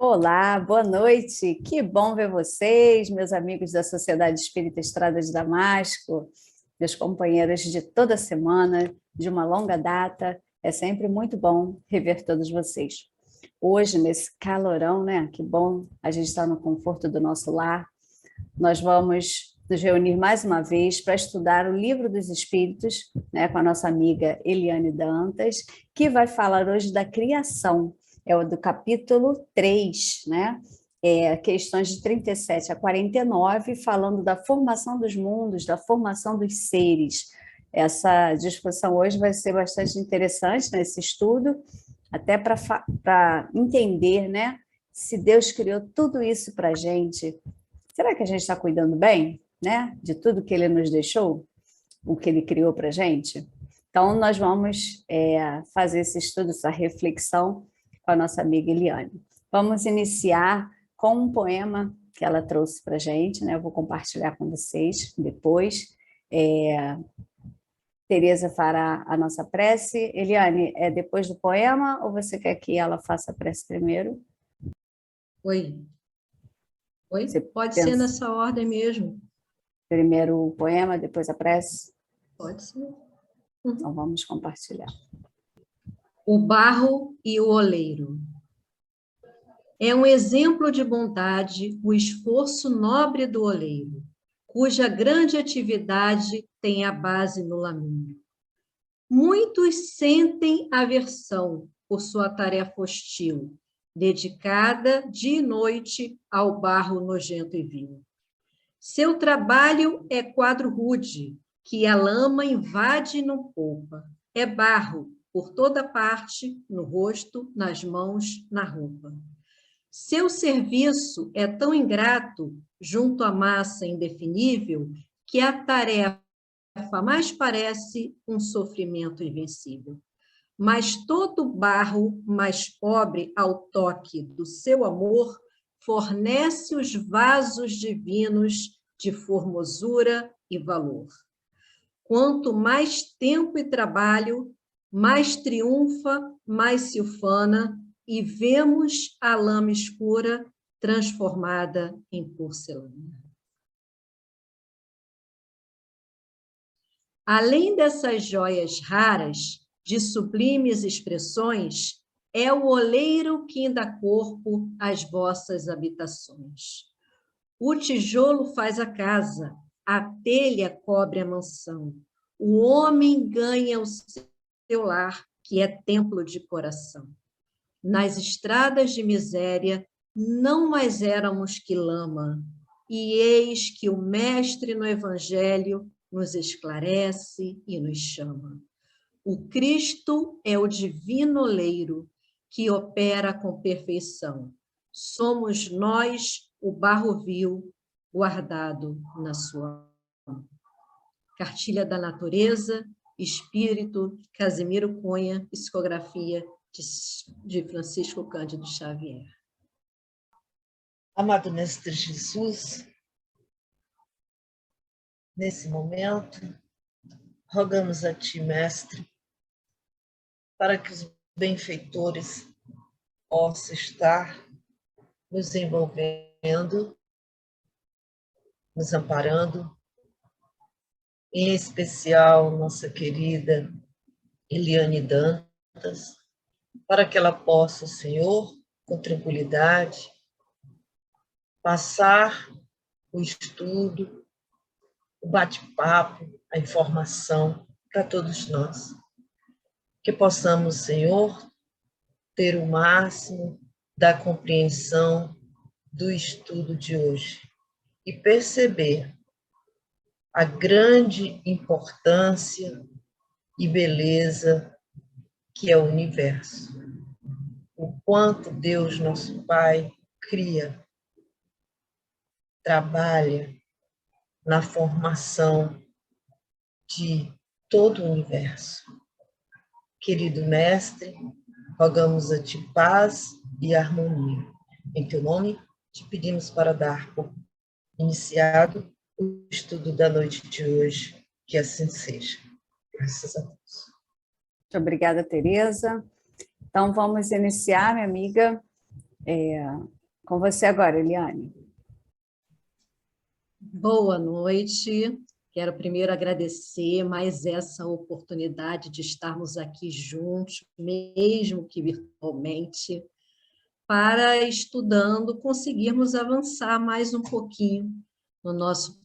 Olá, boa noite. Que bom ver vocês, meus amigos da Sociedade Espírita Estrada de Damasco, meus companheiros de toda semana, de uma longa data. É sempre muito bom rever todos vocês. Hoje, nesse calorão, né? Que bom a gente estar no conforto do nosso lar. Nós vamos nos reunir mais uma vez para estudar o Livro dos Espíritos, né, com a nossa amiga Eliane Dantas, que vai falar hoje da criação. É o do capítulo 3, né? Questões de 37 a 49, falando da formação dos mundos, da formação dos seres. Essa discussão hoje vai ser bastante interessante nesse estudo, até para entender, né, se Deus criou tudo isso para a gente, será que a gente está cuidando bem, né, de tudo que Ele nos deixou, o que Ele criou para a gente? Então, nós vamos fazer esse estudo, essa reflexão com a nossa amiga Eliane. Vamos iniciar com um poema que ela trouxe para a gente, né? Eu vou compartilhar com vocês depois. Tereza fará a nossa prece. Eliane, é depois do poema ou você quer que ela faça a prece primeiro? Oi. Você Pode pensa ser nessa ordem mesmo. primeiro o poema, depois a prece? Pode ser. Então vamos compartilhar. O barro e o oleiro. É um exemplo de bondade o esforço nobre do oleiro, cuja grande atividade tem a base no laminho. Muitos sentem aversão por sua tarefa hostil, dedicada dia e noite ao barro nojento e vil. Seu trabalho é quadro rude, que a lama invade e não poupa. É barro por toda parte, no rosto, nas mãos, na roupa. Seu serviço é tão ingrato, junto à massa indefinível, que a tarefa mais parece um sofrimento invencível. Mas todo barro mais pobre ao toque do seu amor fornece os vasos divinos de formosura e valor. Quanto mais tempo e trabalho, mais triunfa, mais se ufana, e vemos a lama escura transformada em porcelana. Além dessas joias raras, de sublimes expressões, é o oleiro que dá corpo às vossas habitações. O tijolo faz a casa, a telha cobre a mansão. O homem ganha o seu lar, que é templo de coração. Nas estradas de miséria, não mais éramos que lama, e eis que o Mestre no Evangelho nos esclarece e nos chama. O Cristo é o divino oleiro que opera com perfeição. Somos nós o barro vil guardado na sua mão. Cartilha da Natureza, Espírito, Casimiro Cunha, psicografia de Francisco Cândido Xavier. Amado Mestre Jesus, nesse momento, rogamos a Ti, Mestre, para que os benfeitores possam estar nos envolvendo, nos amparando, em especial nossa querida Eliane Dantas, para que ela possa, Senhor, com tranquilidade, passar o estudo, o bate-papo, a informação para todos nós. Que possamos, Senhor, ter o máximo da compreensão do estudo de hoje e perceber a grande importância e beleza que é o universo. O quanto Deus, nosso Pai, cria, trabalha na formação de todo o universo. Querido Mestre, rogamos a Ti paz e harmonia. Em Teu nome, te pedimos para dar por iniciado o estudo da noite de hoje, que assim seja. Graças a Deus. Muito obrigada, Tereza. Então, vamos iniciar, minha amiga. Com você agora, Eliane. Boa noite. Quero primeiro agradecer mais essa oportunidade de estarmos aqui juntos, mesmo que virtualmente, para, estudando, conseguirmos avançar mais um pouquinho no nosso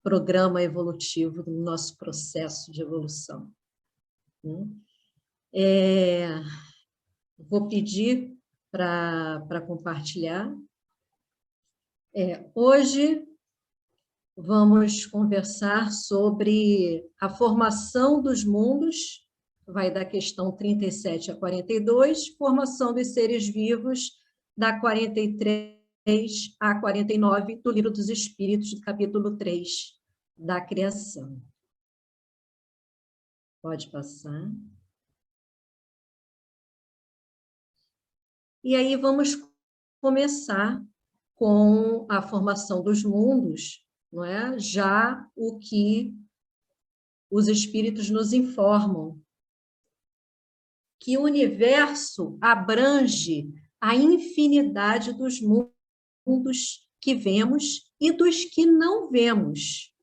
programa evolutivo, no nosso processo de evolução. Vou pedir para compartilhar. Hoje vamos conversar sobre a formação dos mundos, vai da questão 37 a 42, formação dos seres vivos, da 43 a 49, do Livro dos Espíritos, do capítulo 3, da criação. Pode passar. E aí vamos começar com a formação dos mundos, não é? Já o que os espíritos nos informam, que o universo abrange a infinidade dos mundos que vemos e dos que não vemos.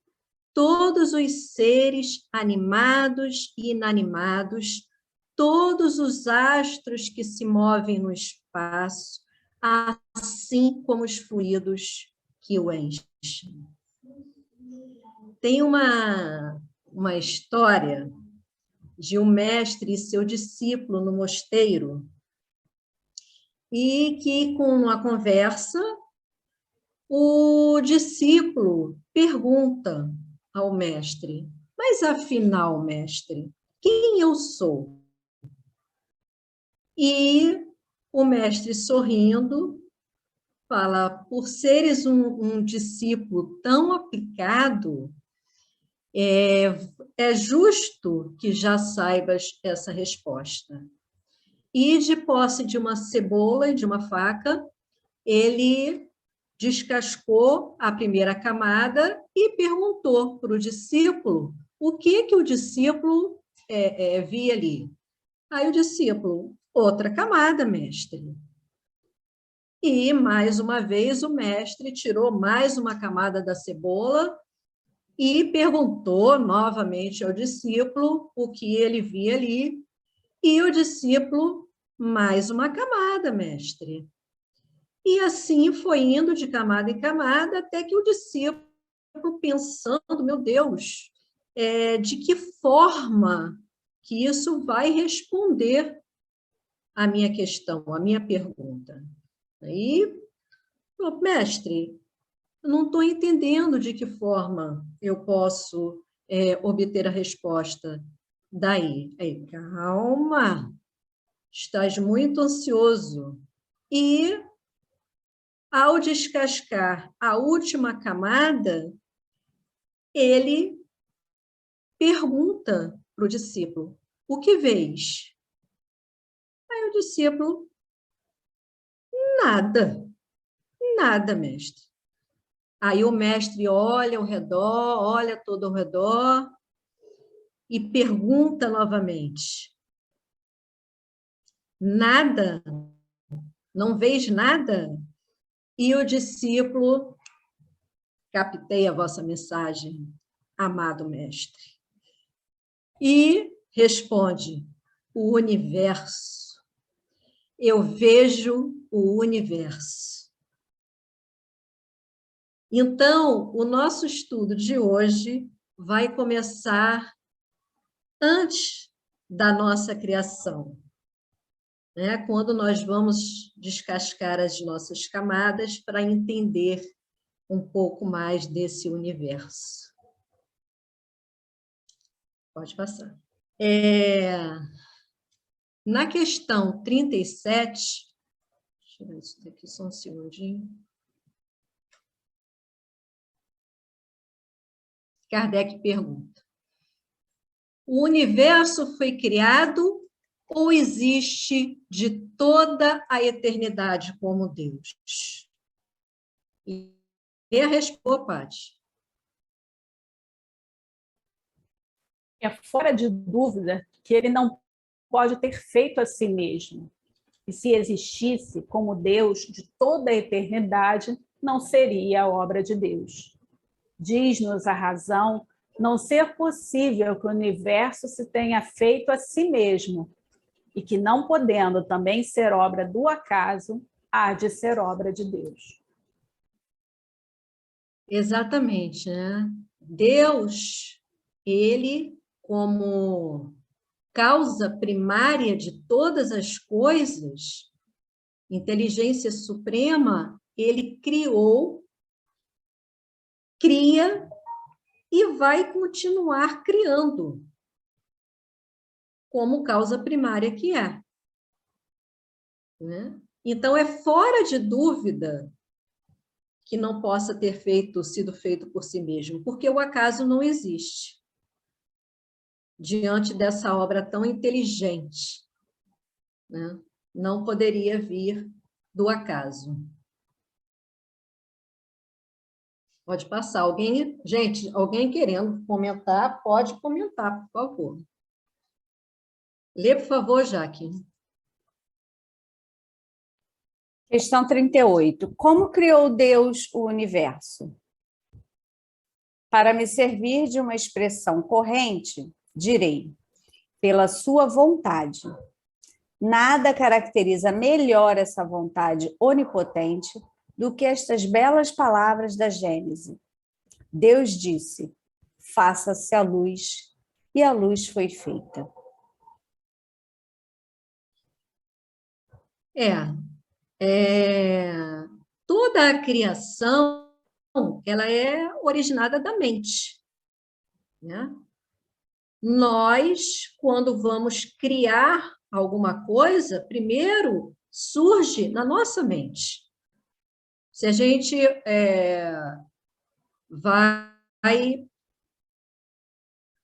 Todos os seres animados e inanimados, todos os astros que se movem no espaço, assim como os fluidos que o enchem. Tem uma história de um mestre e seu discípulo no mosteiro, e que, com uma conversa, o discípulo pergunta ao mestre: mas afinal, mestre, quem eu sou? E o mestre, sorrindo, fala: por seres um discípulo tão aplicado, é justo que já saibas essa resposta. E, de posse de uma cebola e de uma faca, ele descascou a primeira camada e perguntou para o discípulo o que o discípulo via ali. Aí o discípulo: outra camada, mestre. E, mais uma vez, o mestre tirou mais uma camada da cebola e perguntou novamente ao discípulo o que ele via ali. E o discípulo: mais uma camada, mestre. E assim foi indo de camada em camada, até que o discípulo, pensando: meu Deus, de que forma que isso vai responder à minha questão, à minha pergunta? Aí, mestre, eu não estou entendendo de que forma eu posso obter a resposta daí. Aí, calma, estás muito ansioso. E, ao descascar a última camada, ele pergunta para o discípulo: o que vês? Aí o discípulo: nada, nada, mestre. Aí o mestre olha ao redor, olha todo ao redor e pergunta novamente: nada? Não vês nada? E o discípulo: captei a vossa mensagem, amado mestre. E responde: o universo. Eu vejo o universo. Então, o nosso estudo de hoje vai começar antes da nossa criação, né? Quando nós vamos descascar as nossas camadas para entender um pouco mais desse universo. Pode passar. Na questão 37, deixa eu ver isso daqui só um segundinho. Kardec pergunta: o universo foi criado ou existe de toda a eternidade como Deus? E a resposta, Paty. É fora de dúvida que ele não pode ter feito a si mesmo. E se existisse como Deus de toda a eternidade, não seria a obra de Deus. Diz-nos a razão não ser possível que o universo se tenha feito a si mesmo, e que, não podendo também ser obra do acaso, há de ser obra de Deus. Exatamente, né? Deus, ele, como causa primária de todas as coisas, inteligência suprema, ele criou, cria e vai continuar criando, como causa primária que é. Né? Então, é fora de dúvida que não possa ter sido feito por si mesmo, porque o acaso não existe diante dessa obra tão inteligente. Né? Não poderia vir do acaso. Pode passar. Alguém, gente, alguém querendo comentar, pode comentar, por favor. Lê, por favor, Jaque. Questão 38. Como criou Deus o universo? Para me servir de uma expressão corrente, direi, pela sua vontade. Nada caracteriza melhor essa vontade onipotente do que estas belas palavras da Gênese. Deus disse, faça-se a luz, e a luz foi feita. Toda a criação, ela é originada da mente. Né? Nós, quando vamos criar alguma coisa, primeiro surge na nossa mente. Se a gente vai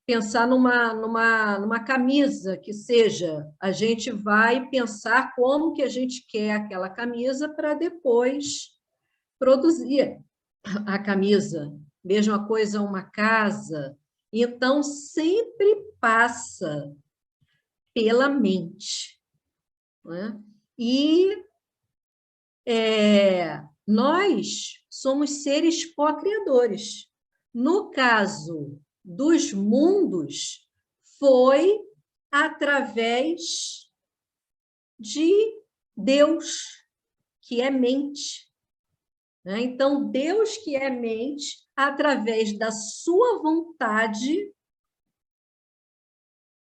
pensar numa camisa que seja, a gente vai pensar como que a gente quer aquela camisa para depois produzir a camisa. Mesma coisa uma casa. Então, sempre passa pela mente. Né? E nós somos seres co-criadores. No caso dos mundos, foi através de Deus, que é mente. Né? Então, Deus, que é mente, através da sua vontade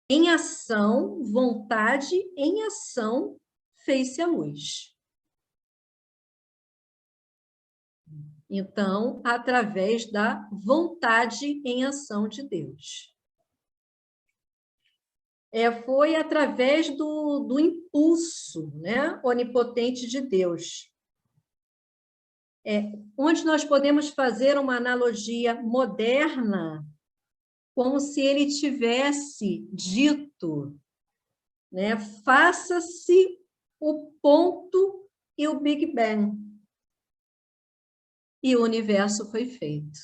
em ação, vontade em ação, fez-se a luz. Então, através da vontade em ação de Deus. Foi através do impulso, né, onipotente de Deus. Onde nós podemos fazer uma analogia moderna, como se ele tivesse dito, né, faça-se o ponto e o Big Bang. E o universo foi feito.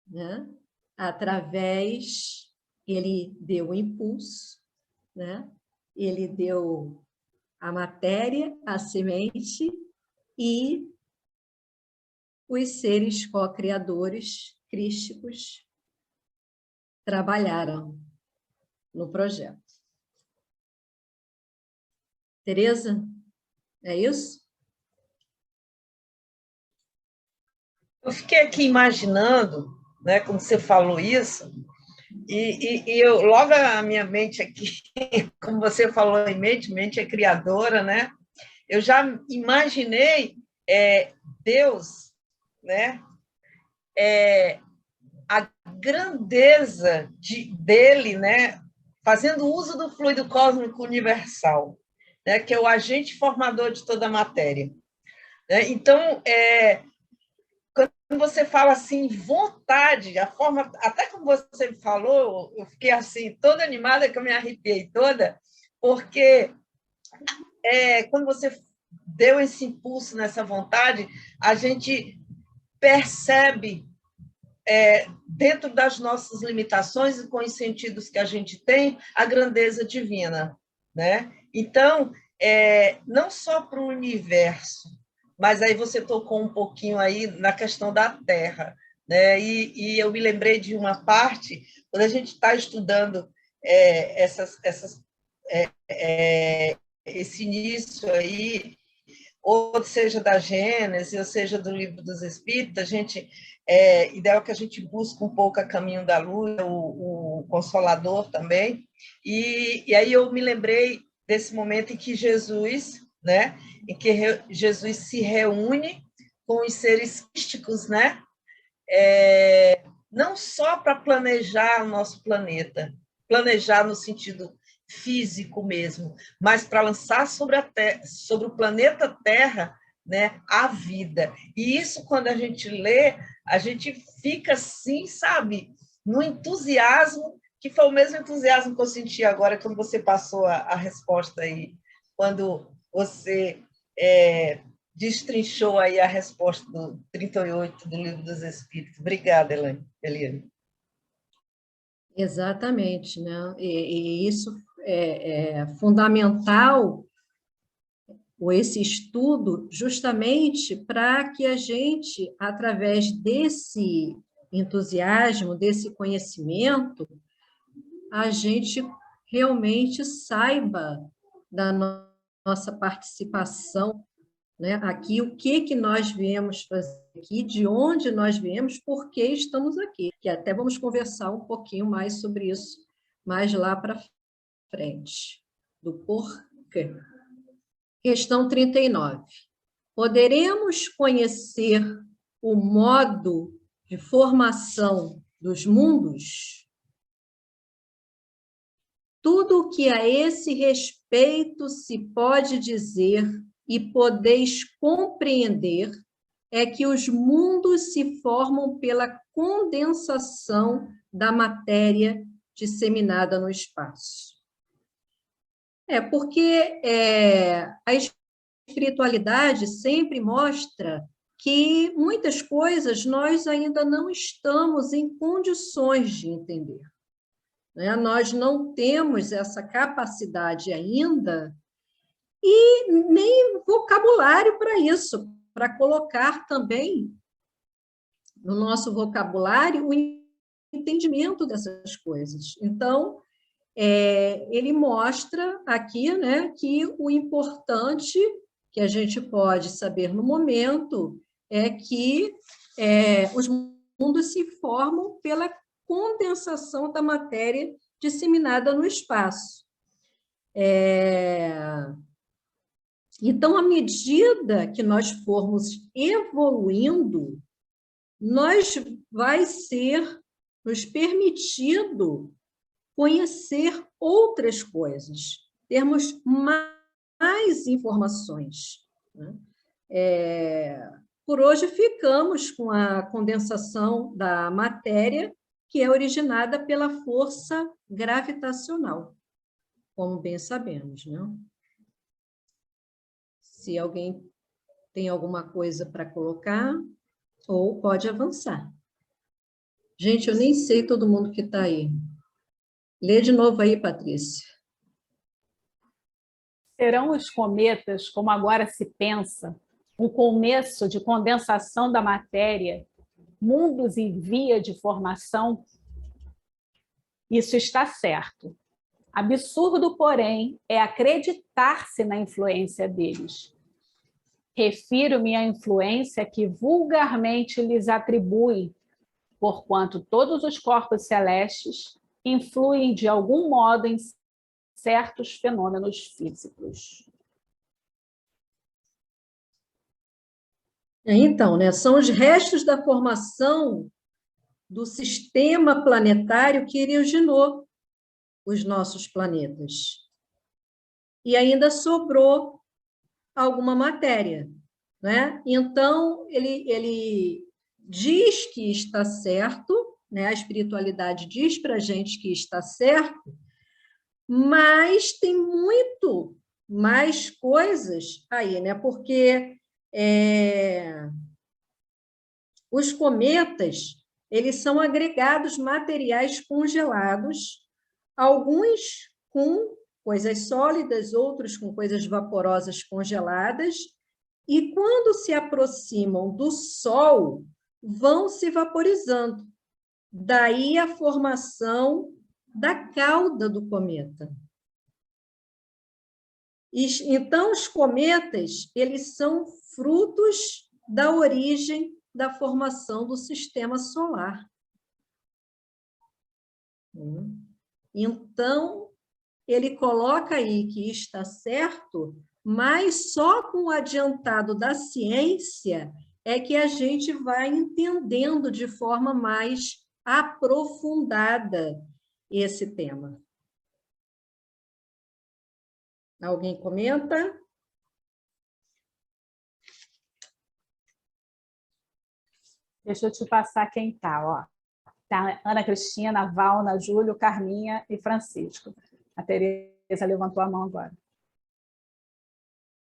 Né? Ele deu o impulso, né? Ele deu a matéria, a semente, e os seres co-criadores crísticos trabalharam no projeto. Tereza, é isso? Eu fiquei aqui imaginando, né, como você falou isso, e eu, logo a minha mente aqui, como você falou em mente é criadora, né? Eu já imaginei Deus, né? A grandeza dele, né? Fazendo uso do fluido cósmico universal, né? Que é o agente formador de toda a matéria. Né? Então, quando você fala assim, vontade, a forma, até como você falou, eu fiquei assim, toda animada, que eu me arrepiei toda, porque quando você deu esse impulso nessa vontade, a gente percebe, dentro das nossas limitações e com os sentidos que a gente tem, a grandeza divina. né? Então, não só para o universo, mas aí você tocou um pouquinho aí na questão da Terra, né? E eu me lembrei de uma parte, quando a gente está estudando esse início aí, ou seja da Gênesis, ou seja do Livro dos Espíritos, a gente ideal que a gente busque um pouco a caminho da luz, o Consolador também, e aí eu me lembrei desse momento em que Jesus, né, em que Jesus se reúne com os seres místicos, né, não só para planejar o nosso planeta, planejar no sentido físico mesmo, mas para lançar sobre sobre o planeta Terra, né, a vida. E isso, quando a gente lê, a gente fica assim, sabe, no entusiasmo, que foi o mesmo entusiasmo que eu senti agora quando você passou a resposta aí, quando você destrinchou aí a resposta do 38 do Livro dos Espíritos. Obrigada, Eliane. Exatamente, né? E isso é fundamental, esse estudo, justamente para que a gente, através desse entusiasmo, desse conhecimento, a gente realmente saiba da nossa participação, né, aqui, o que nós viemos fazer aqui, de onde nós viemos, por que estamos aqui. Que até vamos conversar um pouquinho mais sobre isso, mais lá para frente, do porquê. Questão 39. Poderemos conhecer o modo de formação dos mundos? Tudo o que a esse respeito se pode dizer e podeis compreender é que os mundos se formam pela condensação da matéria disseminada no espaço. Porque a espiritualidade sempre mostra que muitas coisas nós ainda não estamos em condições de entender. Nós não temos essa capacidade ainda e nem vocabulário para isso, para colocar também no nosso vocabulário o entendimento dessas coisas. Então, ele mostra aqui, né, que o importante que a gente pode saber no momento é que os mundos se formam pela condensação da matéria disseminada no espaço. Então, à medida que nós formos evoluindo, vai ser nos permitido conhecer outras coisas, termos mais informações, né? Por hoje, ficamos com a condensação da matéria, que é originada pela força gravitacional, como bem sabemos, né? Se alguém tem alguma coisa para colocar, ou pode avançar. Gente, eu nem sei todo mundo que está aí. Lê de novo aí, Patrícia. Serão os cometas, como agora se pensa, um começo de condensação da matéria, mundos em via de formação? Isso está certo. Absurdo, porém, é acreditar-se na influência deles. Refiro-me à influência que vulgarmente lhes atribuem, porquanto todos os corpos celestes influem de algum modo em certos fenômenos físicos. Então, né, são os restos da formação do sistema planetário que originou os nossos planetas. E ainda sobrou alguma matéria, né? Então, ele diz que está certo, né? A espiritualidade diz para a gente que está certo, mas tem muito mais coisas aí, né? Porque os cometas, eles são agregados materiais congelados, alguns com coisas sólidas, outros com coisas vaporosas congeladas, e quando se aproximam do Sol, vão se vaporizando. Daí a formação da cauda do cometa. Então, os cometas, eles são frutos da origem da formação do sistema solar. Então, ele coloca aí que está certo, mas só com o adiantado da ciência é que a gente vai entendendo de forma mais aprofundada esse tema. Alguém comenta? Deixa eu te passar quem está, ó. Tá Ana Cristina, Valna, Júlio, Carminha e Francisco. A Tereza levantou a mão agora.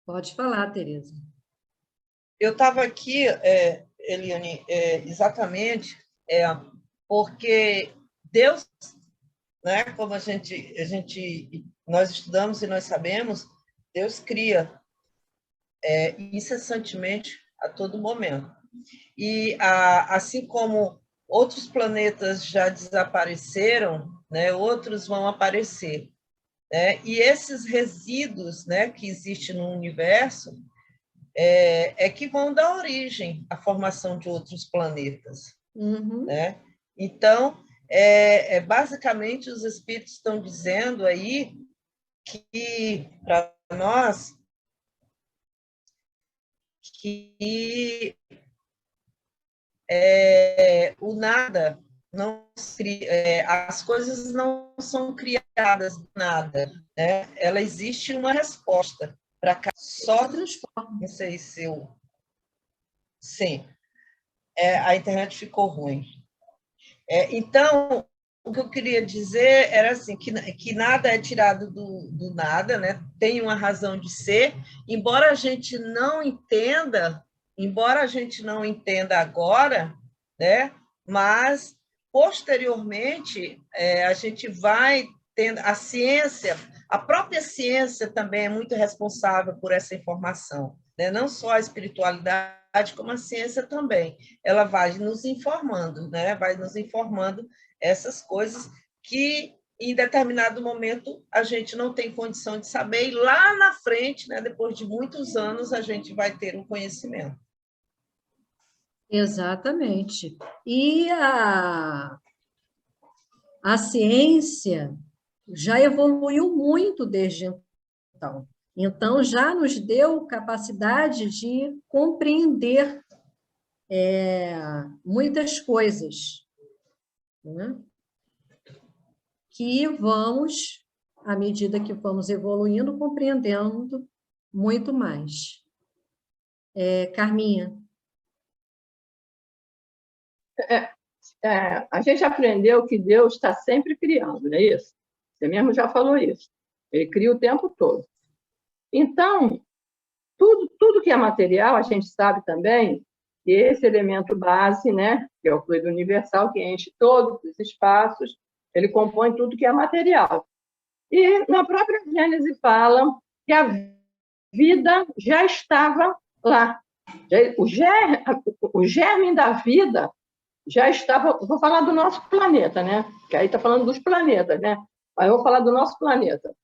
Pode falar, Tereza. Eu estava aqui, Eliane, exatamente porque Deus, né, como nós estudamos e nós sabemos, Deus cria incessantemente a todo momento. E assim como outros planetas já desapareceram, né, outros vão aparecer, né? E esses resíduos, né, que existem no universo que vão dar origem à formação de outros planetas. Né? Então, basicamente, os espíritos estão dizendo aí que, para nós, que o nada não as coisas não são criadas do nada, né? Ela existe uma resposta para cá, só transforma. Não sei se eu... Sim, a internet ficou ruim. Então, o que eu queria dizer era assim, que nada é tirado do nada, né? Tem uma razão de ser, embora a gente não entenda agora, né? Mas posteriormente a gente vai tendo a ciência, a própria ciência também é muito responsável por essa informação, né? Não só a espiritualidade, como a ciência também. Ela vai nos informando, né? Vai nos informando essas coisas que em determinado momento a gente não tem condição de saber, e lá na frente, né, depois de muitos anos, a gente vai ter um conhecimento. Exatamente. E a ciência já evoluiu muito desde então. Então, já nos deu capacidade de compreender muitas coisas, né? Que vamos, à medida que vamos evoluindo, compreendendo muito mais. Carminha. A gente aprendeu que Deus está sempre criando, não é isso? Você mesmo já falou isso. Ele cria o tempo todo. Então, tudo que é material, a gente sabe também que esse elemento base, né, que é o fluido universal, que enche todos os espaços, ele compõe tudo que é material. E na própria Gênese fala que a vida já estava lá. O germe da vida já estava... Vou falar do nosso planeta, né? Que aí está falando dos planetas, né? Aí eu vou falar do nosso planeta.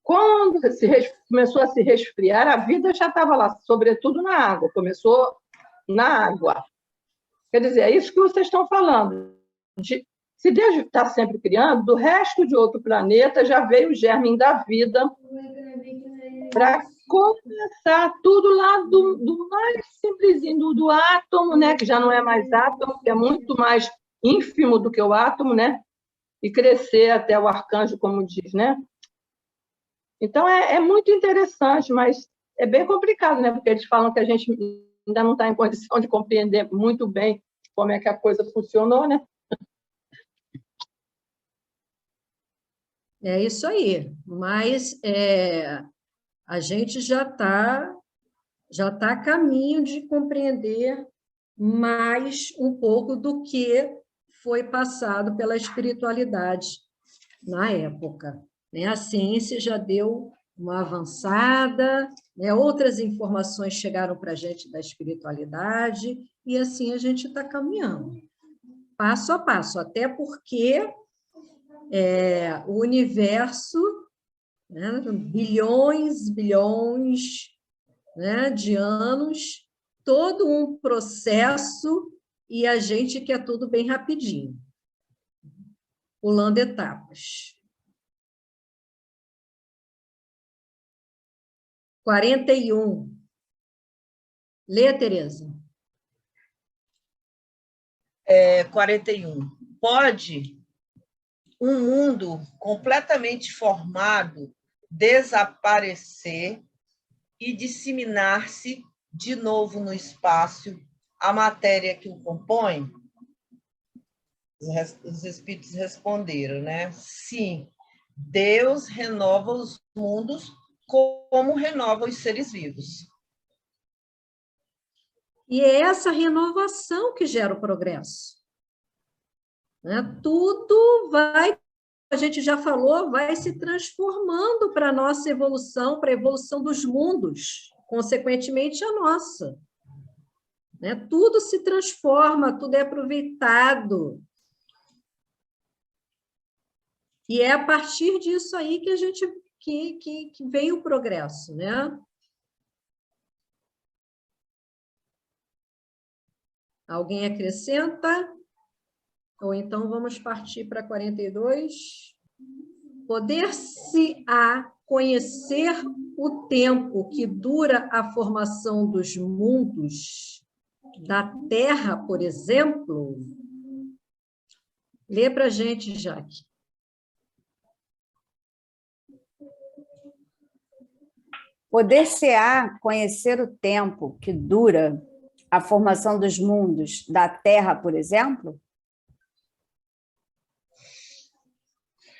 Quando começou a se resfriar, a vida já estava lá, sobretudo na água. Começou na água. Quer dizer, é isso que vocês estão falando. Se Deus está sempre criando, do resto de outro planeta já veio o germe da vida para começar tudo lá do mais simplesinho, do átomo, né? Que já não é mais átomo, que é muito mais ínfimo do que o átomo, né? E crescer até o arcanjo, como diz, né? Então, é muito interessante, mas é bem complicado, né? Porque eles falam que a gente ainda não está em condição de compreender muito bem como é que a coisa funcionou, né? É isso aí. Mas a gente já está a caminho de compreender mais um pouco do que foi passado pela espiritualidade na época, né? A ciência já deu uma avançada, né? Outras informações chegaram para a gente da espiritualidade, e assim a gente está caminhando, passo a passo, até porque o universo, né, bilhões, né, de anos, todo um processo, e a gente quer tudo bem rapidinho, pulando etapas. 41. Lê, Tereza. 41. Pode um mundo completamente formado desaparecer e disseminar-se de novo no espaço a matéria que o compõe? Os espíritos responderam, né? Sim, Deus renova os mundos como renova os seres vivos. E é essa renovação que gera o progresso, né? Tudo vai, a gente já falou, vai se transformando para a nossa evolução, para a evolução dos mundos, consequentemente a nossa, né? Tudo se transforma, tudo é aproveitado. E é a partir disso aí que a gente que vem o progresso, né? Alguém acrescenta? Ou então vamos partir para 42. Poder-se-á conhecer o tempo que dura a formação dos mundos da Terra, por exemplo? Lê para a gente, Jaque. Poder-se-á conhecer o tempo que dura a formação dos mundos da Terra, por exemplo?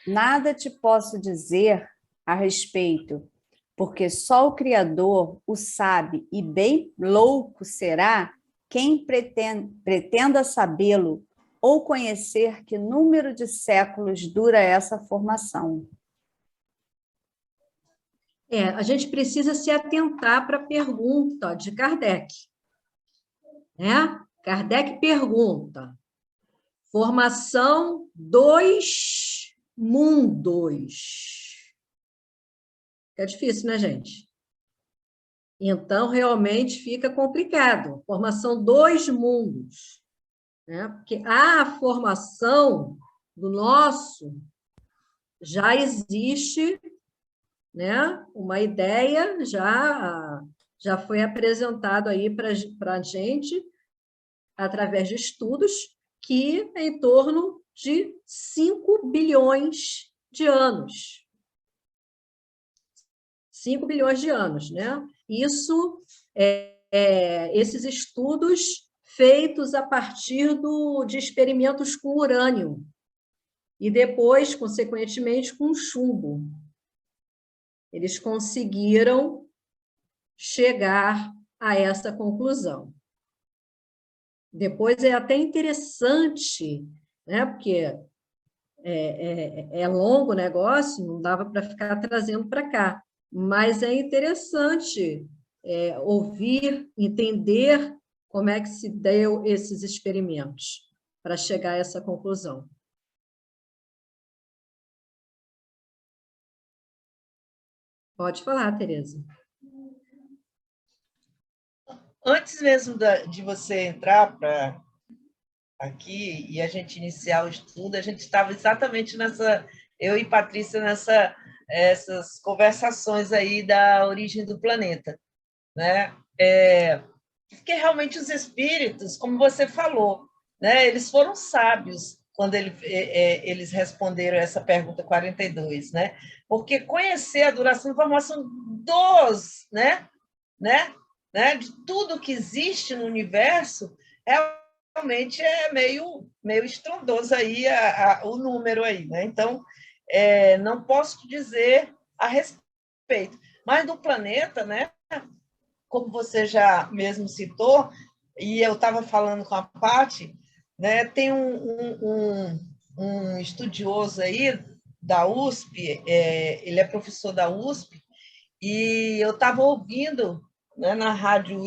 Nada te posso dizer a respeito, porque só o Criador o sabe, e bem louco será quem pretenda sabê-lo ou conhecer que número de séculos dura essa formação. A gente precisa se atentar para a pergunta de Kardec, né? Kardec pergunta: formação dos mundos. É difícil, né, gente? Então, realmente fica complicado. Formação dos mundos, né? Porque a formação do nosso já existe, né? Uma ideia já foi apresentado aí para a gente através de estudos que é em torno de 5 bilhões de anos. 5 bilhões de anos, né? Isso esses estudos feitos a partir de experimentos com urânio e depois, consequentemente, com chumbo. Eles conseguiram chegar a essa conclusão. Depois é até interessante, né? Porque é longo o negócio, não dava para ficar trazendo para cá, mas é interessante ouvir, entender como é que se deu esses experimentos para chegar a essa conclusão. Pode falar, Tereza. Antes mesmo de você entrar aqui e a gente iniciar o estudo, a gente estava exatamente eu e Patrícia, essas conversações aí da origem do planeta, né? Porque realmente os espíritos, como você falou, né, eles foram sábios quando eles responderam essa pergunta 42, né? Porque conhecer a duração e formação de tudo que existe no universo realmente é meio estrondoso aí o número aí, né? Então, não posso te dizer a respeito. Mas do planeta, né? Como você já mesmo citou, e eu estava falando com a Paty, né? Tem um estudioso aí da USP, ele é professor da USP, e eu estava ouvindo, né, na rádio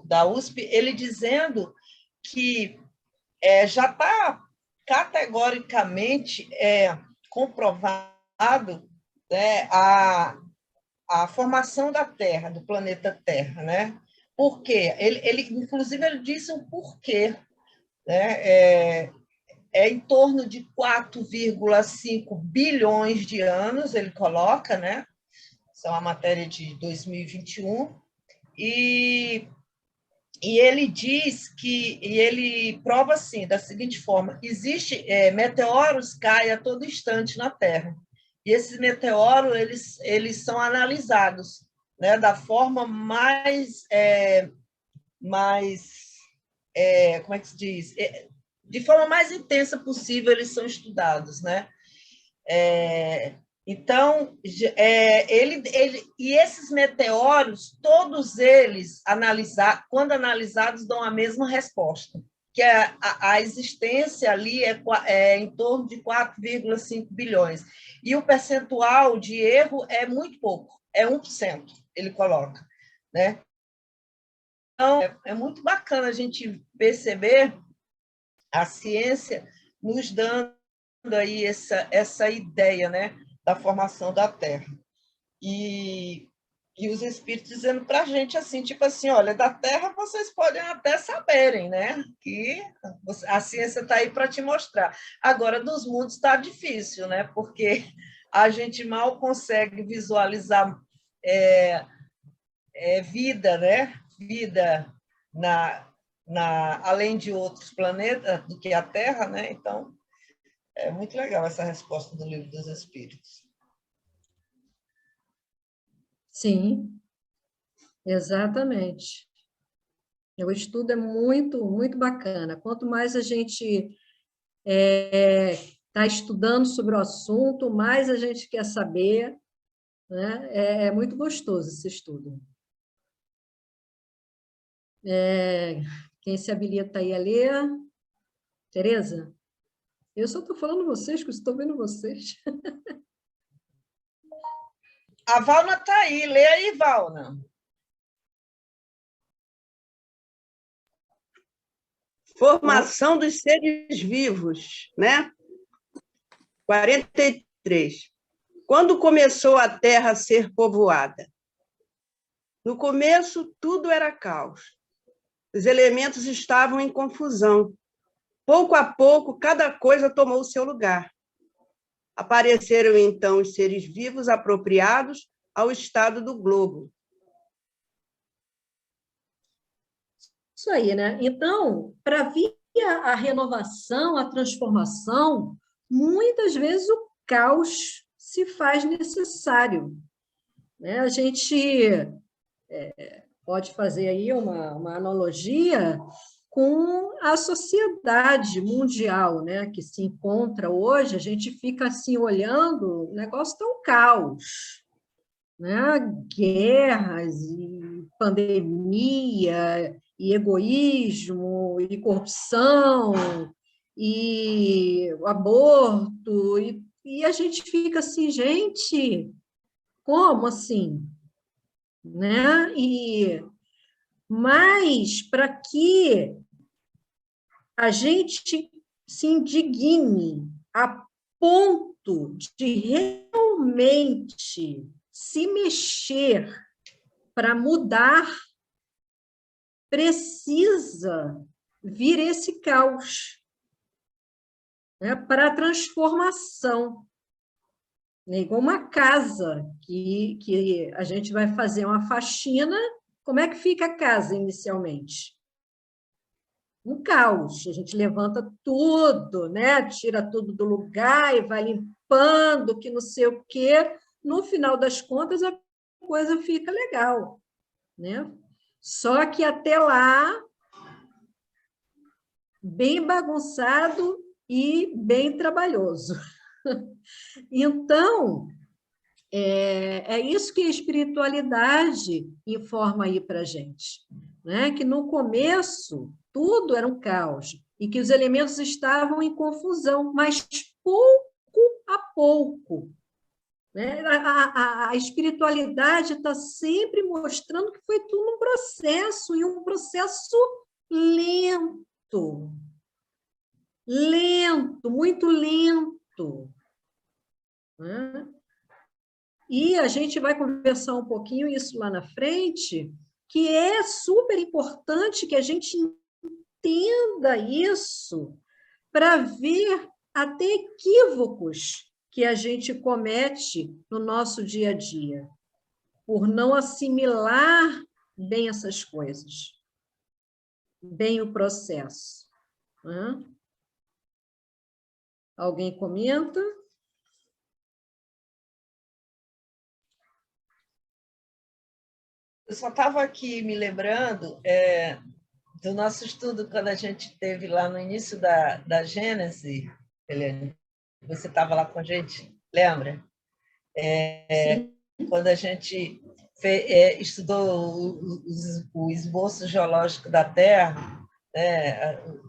da USP, ele dizendo que já está categoricamente comprovado, né, a formação da Terra, do planeta Terra, né? Por quê? Inclusive, ele disse o porquê, né? Em torno de 4,5 bilhões de anos, ele coloca, né? Isso é uma matéria de 2021, e ele diz que, e ele prova assim, da seguinte forma: meteoros caem a todo instante na Terra, e esses meteoros eles são analisados, né, da forma mais como é que se diz? De forma mais intensa possível, eles são estudados, né? Então, e esses meteoros, todos eles, quando analisados, dão a mesma resposta, que a existência ali é em torno de 4,5 bilhões. E o percentual de erro é muito pouco, é 1%, ele coloca, né? Então, é muito bacana a gente perceber a ciência nos dando aí essa ideia, né, da formação da Terra. E os espíritos dizendo para a gente assim, tipo assim, olha, da Terra vocês podem até saberem, né, que a ciência está aí para te mostrar. Agora, dos mundos está difícil, né, porque a gente mal consegue visualizar vida, né, vida além de outros planetas do que a Terra, né? Então, é muito legal essa resposta do Livro dos Espíritos. Sim, exatamente. O estudo é muito, muito bacana. Quanto mais a gente está estudando sobre o assunto, mais a gente quer saber, né? É muito gostoso esse estudo. Quem se habilita aí a ler? Tereza? Eu só estou falando vocês, que eu estou vendo vocês. A Valna está aí, lê aí, Valna. Formação dos seres vivos, né? 43. Quando começou a Terra a ser povoada? No começo, tudo era caos. Os elementos estavam em confusão. Pouco a pouco, cada coisa tomou o seu lugar. Apareceram, então, os seres vivos apropriados ao estado do globo. Isso aí, né? Então, para vir a renovação, a transformação, muitas vezes o caos se faz necessário, né? A gente pode fazer aí uma analogia com a sociedade mundial, né, que se encontra hoje. A gente fica assim olhando, o negócio está um caos, né? Guerras e pandemia e egoísmo e corrupção e aborto, e a gente fica assim, gente, como assim? Né? Mas para que a gente se indigne a ponto de realmente se mexer para mudar, precisa vir esse caos, né, para a transformação. Igual uma casa que a gente vai fazer uma faxina, como é que fica a casa inicialmente? Um caos. A gente levanta tudo, né? Tira tudo do lugar e vai limpando, que não sei o quê. No final das contas, a coisa fica legal, né? Só que até lá, bem bagunçado e bem trabalhoso. Então, é isso que a espiritualidade informa aí para a gente, né? Que no começo tudo era um caos e que os elementos estavam em confusão, mas pouco a pouco. Né? A espiritualidade está sempre mostrando que foi tudo um processo, e um processo lento. Lento, muito lento. Né? E a gente vai conversar um pouquinho isso lá na frente, que é super importante que a gente entenda isso para ver até equívocos que a gente comete no nosso dia a dia, por não assimilar bem essas coisas, bem o processo. Né? Alguém comenta? Eu só estava aqui me lembrando do nosso estudo, quando a gente teve lá no início da Gênese, Helene. Você estava lá com a gente, lembra? Quando a gente estudou o esboço geológico da Terra,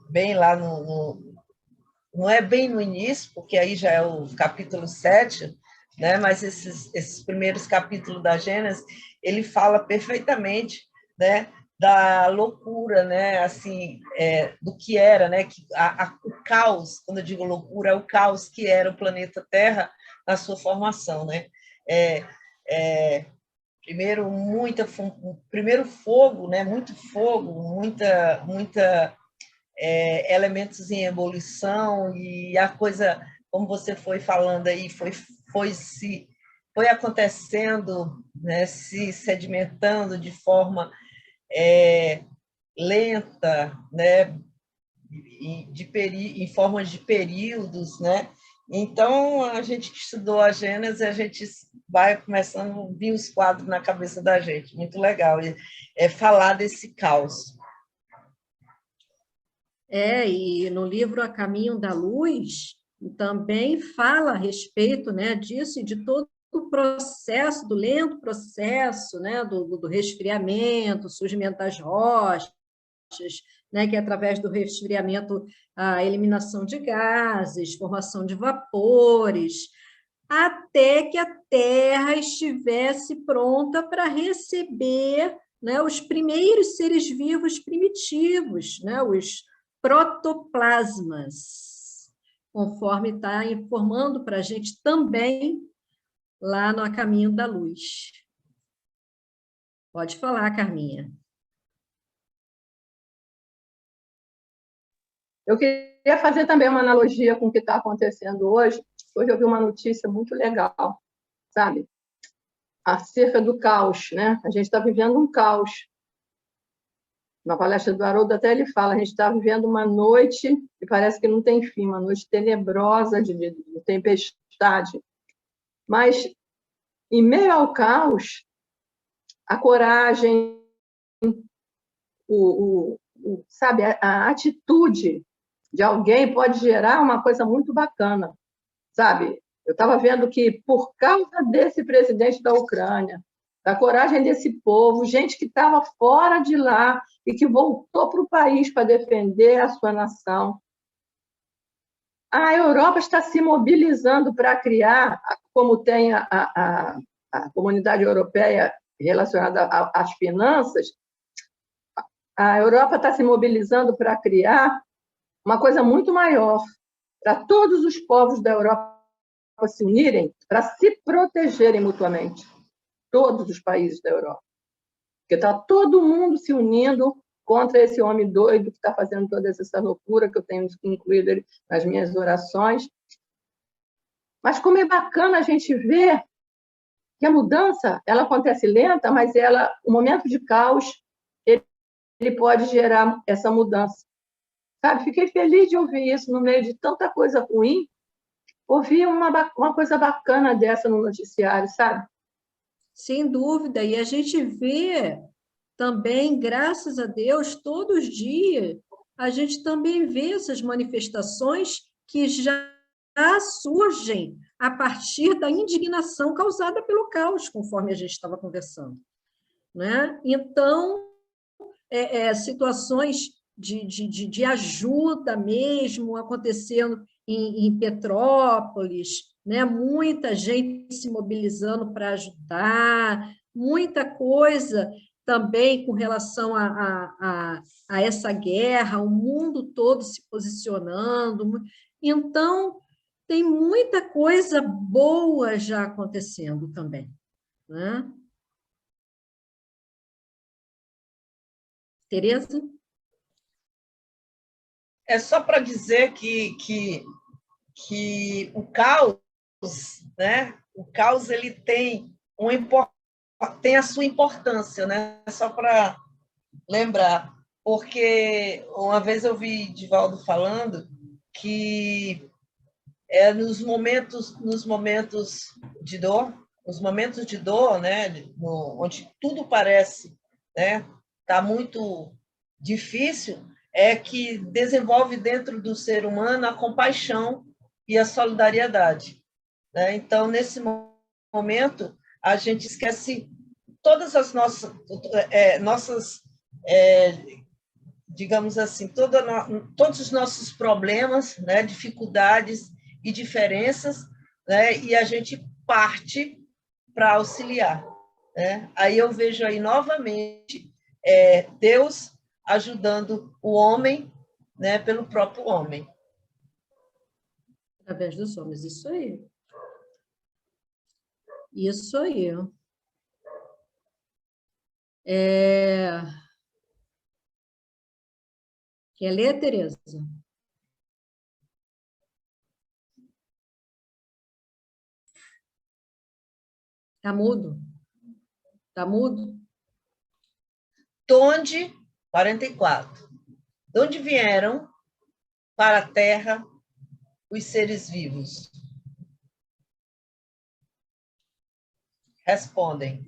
bem lá não é bem no início, porque aí já é o capítulo 7, né? Mas esses primeiros capítulos da Gênesis, ele fala perfeitamente, né, da loucura, né, assim, do que era, né, o caos, quando eu digo loucura, é o caos que era o planeta Terra na sua formação, né? Primeiro fogo, né, muito fogo, muita elementos em ebulição, e a coisa, como você foi falando aí, foi acontecendo, né, se sedimentando de forma lenta, né, em formas de períodos, né? Então, a gente que estudou a Gênesis, a gente vai começando a vir os quadros na cabeça da gente. Muito legal falar desse caos. E no livro A Caminho da Luz, também fala a respeito, né, disso e de todo o processo, do lento processo, né, do resfriamento, surgimento das rochas, né, que é através do resfriamento, a eliminação de gases, formação de vapores, até que a Terra estivesse pronta para receber, né, os primeiros seres vivos primitivos, né, os protoplasmas, conforme está informando para a gente também lá no A Caminho da Luz. Pode falar, Carminha. Eu queria fazer também uma analogia com o que está acontecendo hoje. Hoje eu vi uma notícia muito legal, sabe? Acerca do caos, né? A gente está vivendo um caos. Na palestra do Haroldo até ele fala, a gente está vivendo uma noite que parece que não tem fim, uma noite tenebrosa de tempestade. Mas, em meio ao caos, a coragem, sabe, a atitude de alguém pode gerar uma coisa muito bacana, sabe? Eu estava vendo que, por causa desse presidente da Ucrânia, da coragem desse povo, gente que estava fora de lá e que voltou para o país para defender a sua nação, a Europa está se mobilizando para criar, como tem a Comunidade Europeia relacionada às finanças, a Europa está se mobilizando para criar uma coisa muito maior, para todos os povos da Europa se unirem, para se protegerem mutuamente, todos os países da Europa. Porque está todo mundo se unindo contra esse homem doido que está fazendo toda essa loucura, que eu tenho incluído ele nas minhas orações. Mas como é bacana a gente ver que a mudança ela acontece lenta, mas o momento de caos ele pode gerar essa mudança. Sabe? Fiquei feliz de ouvir isso no meio de tanta coisa ruim. Ouvi uma coisa bacana dessa no noticiário, sabe? Sem dúvida. E a gente vê também, graças a Deus, todos os dias, a gente também vê essas manifestações que já surgem a partir da indignação causada pelo caos, conforme a gente estava conversando. Né? Então, situações de ajuda mesmo acontecendo em Petrópolis, né? Muita gente se mobilizando para ajudar, muita coisa também com relação a essa guerra, o mundo todo se posicionando. Então, tem muita coisa boa já acontecendo também, né? Tereza? É só para dizer que o caos, né? O caos ele tem tem a sua importância, né? Só para lembrar, porque uma vez eu vi Divaldo falando que nos momentos de dor, né? Onde tudo parece, né? Tá muito difícil, é que desenvolve dentro do ser humano a compaixão e a solidariedade, né? Então, nesse momento, a gente esquece todas as nossas digamos assim, todos os nossos problemas, né, dificuldades e diferenças, né, e a gente parte para auxiliar, né? Aí eu vejo aí novamente Deus ajudando o homem, né, pelo próprio homem. Através dos homens, isso aí. Isso aí. Quer ler, Tereza? Está mudo? Está mudo? Donde, 44, de onde vieram para a terra os seres vivos? Respondem.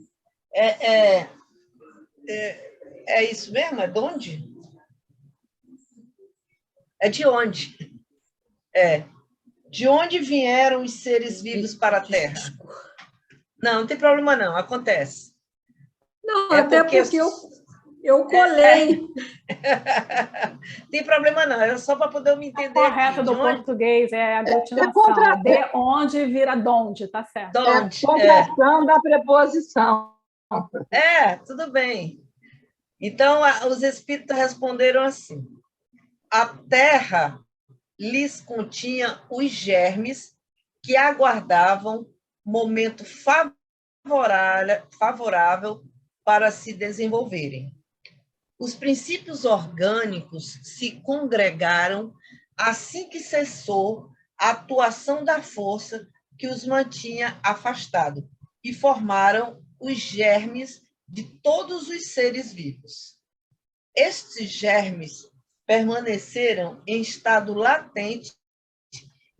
É isso mesmo? É de onde? É de onde? De onde vieram os seres vivos para a Terra? Não tem problema não, acontece. Não, até porque eu colei. Tem problema não, era só para poder me entender. A correta do português é a aglutinação. De onde vira donde, tá certo. Donde, contração da preposição. Tudo bem. Então, os espíritos responderam assim: a terra lhes continha os germes que aguardavam momento favorável para se desenvolverem. Os princípios orgânicos se congregaram assim que cessou a atuação da força que os mantinha afastados e formaram os germes de todos os seres vivos. Estes germes permaneceram em estado latente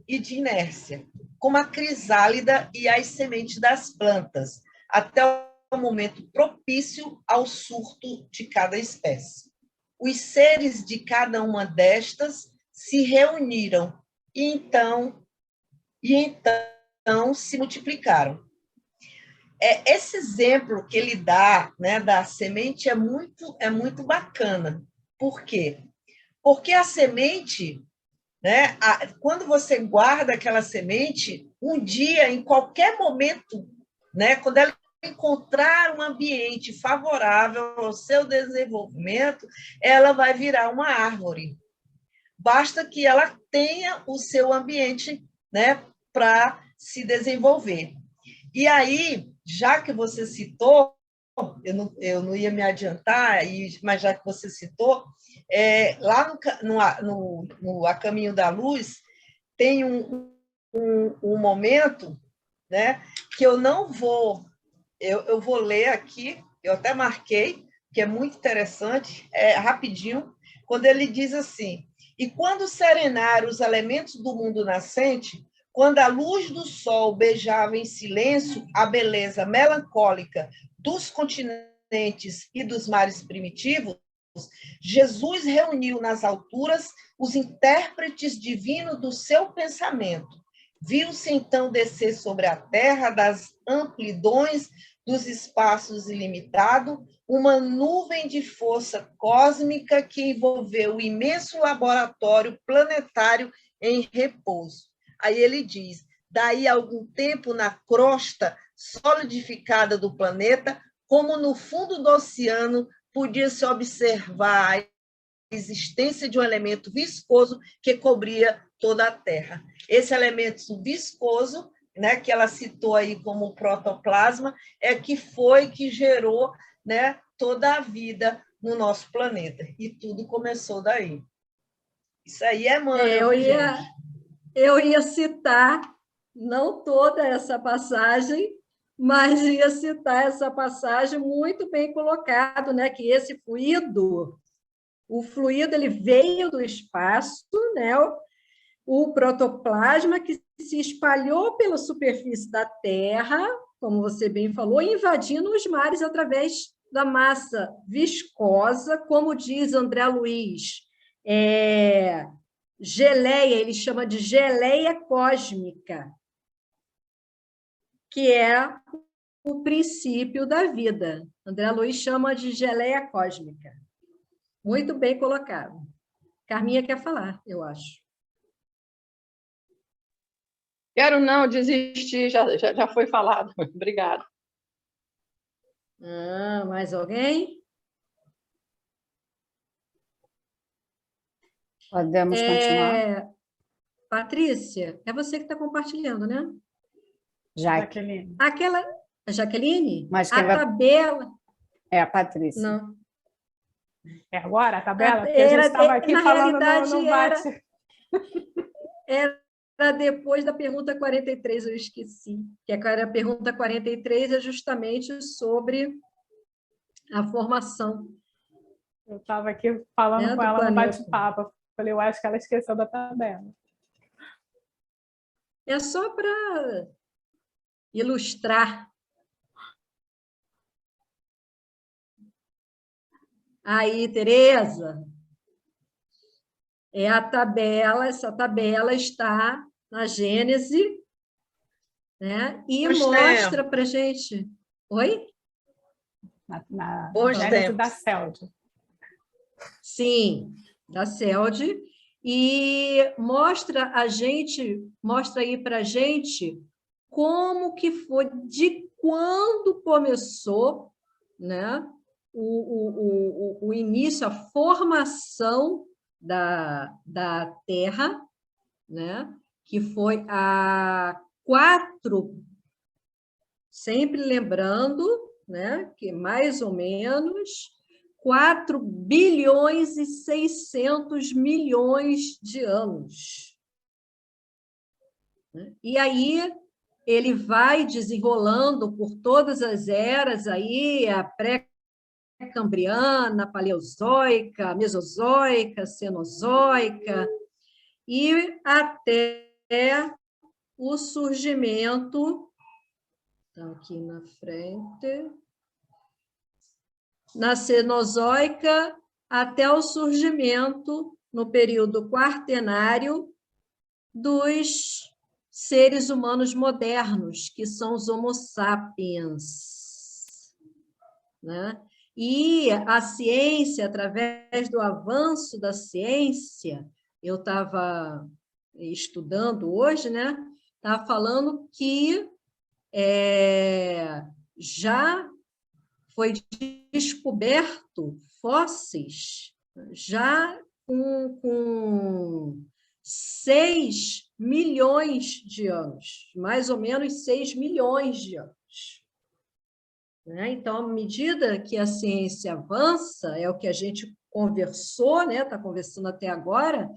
e de inércia, como a crisálida e as sementes das plantas, até o momento propício ao surto de cada espécie. Os seres de cada uma destas se reuniram e então se multiplicaram. Esse exemplo que ele dá, né, da semente é muito bacana. Por quê? Porque a semente, né, quando você guarda aquela semente, um dia, em qualquer momento, né, quando ela encontrar um ambiente favorável ao seu desenvolvimento, ela vai virar uma árvore. Basta que ela tenha o seu ambiente, né, para se desenvolver. E aí, já que você citou, eu não ia me adiantar, mas já que você citou, lá no A Caminho da Luz, tem um momento, né, que eu não vou... Eu vou ler aqui, eu até marquei, que é muito interessante, rapidinho, quando ele diz assim: e quando serenaram os elementos do mundo nascente, quando a luz do sol beijava em silêncio a beleza melancólica dos continentes e dos mares primitivos, Jesus reuniu nas alturas os intérpretes divinos do seu pensamento. Viu-se então descer sobre a terra das amplidões dos espaços ilimitados uma nuvem de força cósmica que envolveu o imenso laboratório planetário em repouso. Aí ele diz: daí a algum tempo na crosta solidificada do planeta, como no fundo do oceano podia-se observar a existência de um elemento viscoso que cobria toda a Terra. Esse elemento viscoso, né, que ela citou aí como protoplasma, é que foi que gerou, né, toda a vida no nosso planeta. E tudo começou daí. Isso aí é Emmanuel, gente. Eu ia citar, não toda essa passagem, mas ia citar essa passagem muito bem colocado, né? Que esse fluido, o fluido ele veio do espaço, né? O protoplasma que se espalhou pela superfície da Terra, como você bem falou, invadindo os mares através da massa viscosa, como diz André Luiz, geleia, ele chama de geleia cósmica, que é o princípio da vida. André Luiz chama de geleia cósmica. Muito bem colocado. Carminha quer falar, eu acho. Quero não, desisti, já foi falado. Obrigada. Mais alguém? Podemos continuar? Patrícia, é você que está compartilhando, né? Jaqueline. Aquela... Jaqueline? Mas a tabela... É a Patrícia. Não. É agora a tabela? Porque a gente estava aqui falando no bate. Era depois da pergunta 43, eu esqueci. Que a pergunta 43 é justamente sobre a formação. Eu estava aqui falando com ela no bate-papo. Falei, eu acho que ela esqueceu da tabela. É só para ilustrar. Aí, Tereza, é a tabela, essa tabela está na Gênese, né? E mostra para a gente... Oi? Na Bons Gênese tempos. da CELD. Sim, da CELD. E mostra aí para a gente como que foi, de quando começou, né? O início, a formação da Terra, né? Que foi sempre lembrando, né? Que mais ou menos 4 bilhões e 600 milhões de anos. E aí ele vai desenrolando por todas as eras, aí a pré-cambriana, paleozoica, mesozoica, cenozoica, e até o surgimento, está aqui na frente, na Cenozoica, até o surgimento, no período quaternário, dos seres humanos modernos, que são os Homo sapiens, né? E a ciência, através do avanço da ciência, eu estava estudando hoje, né? Estava falando que já foi descoberto fósseis já com 6 milhões de anos, mais ou menos 6 milhões de anos. Então, à medida que a ciência avança, é o que a gente conversou, né? Está conversando até agora,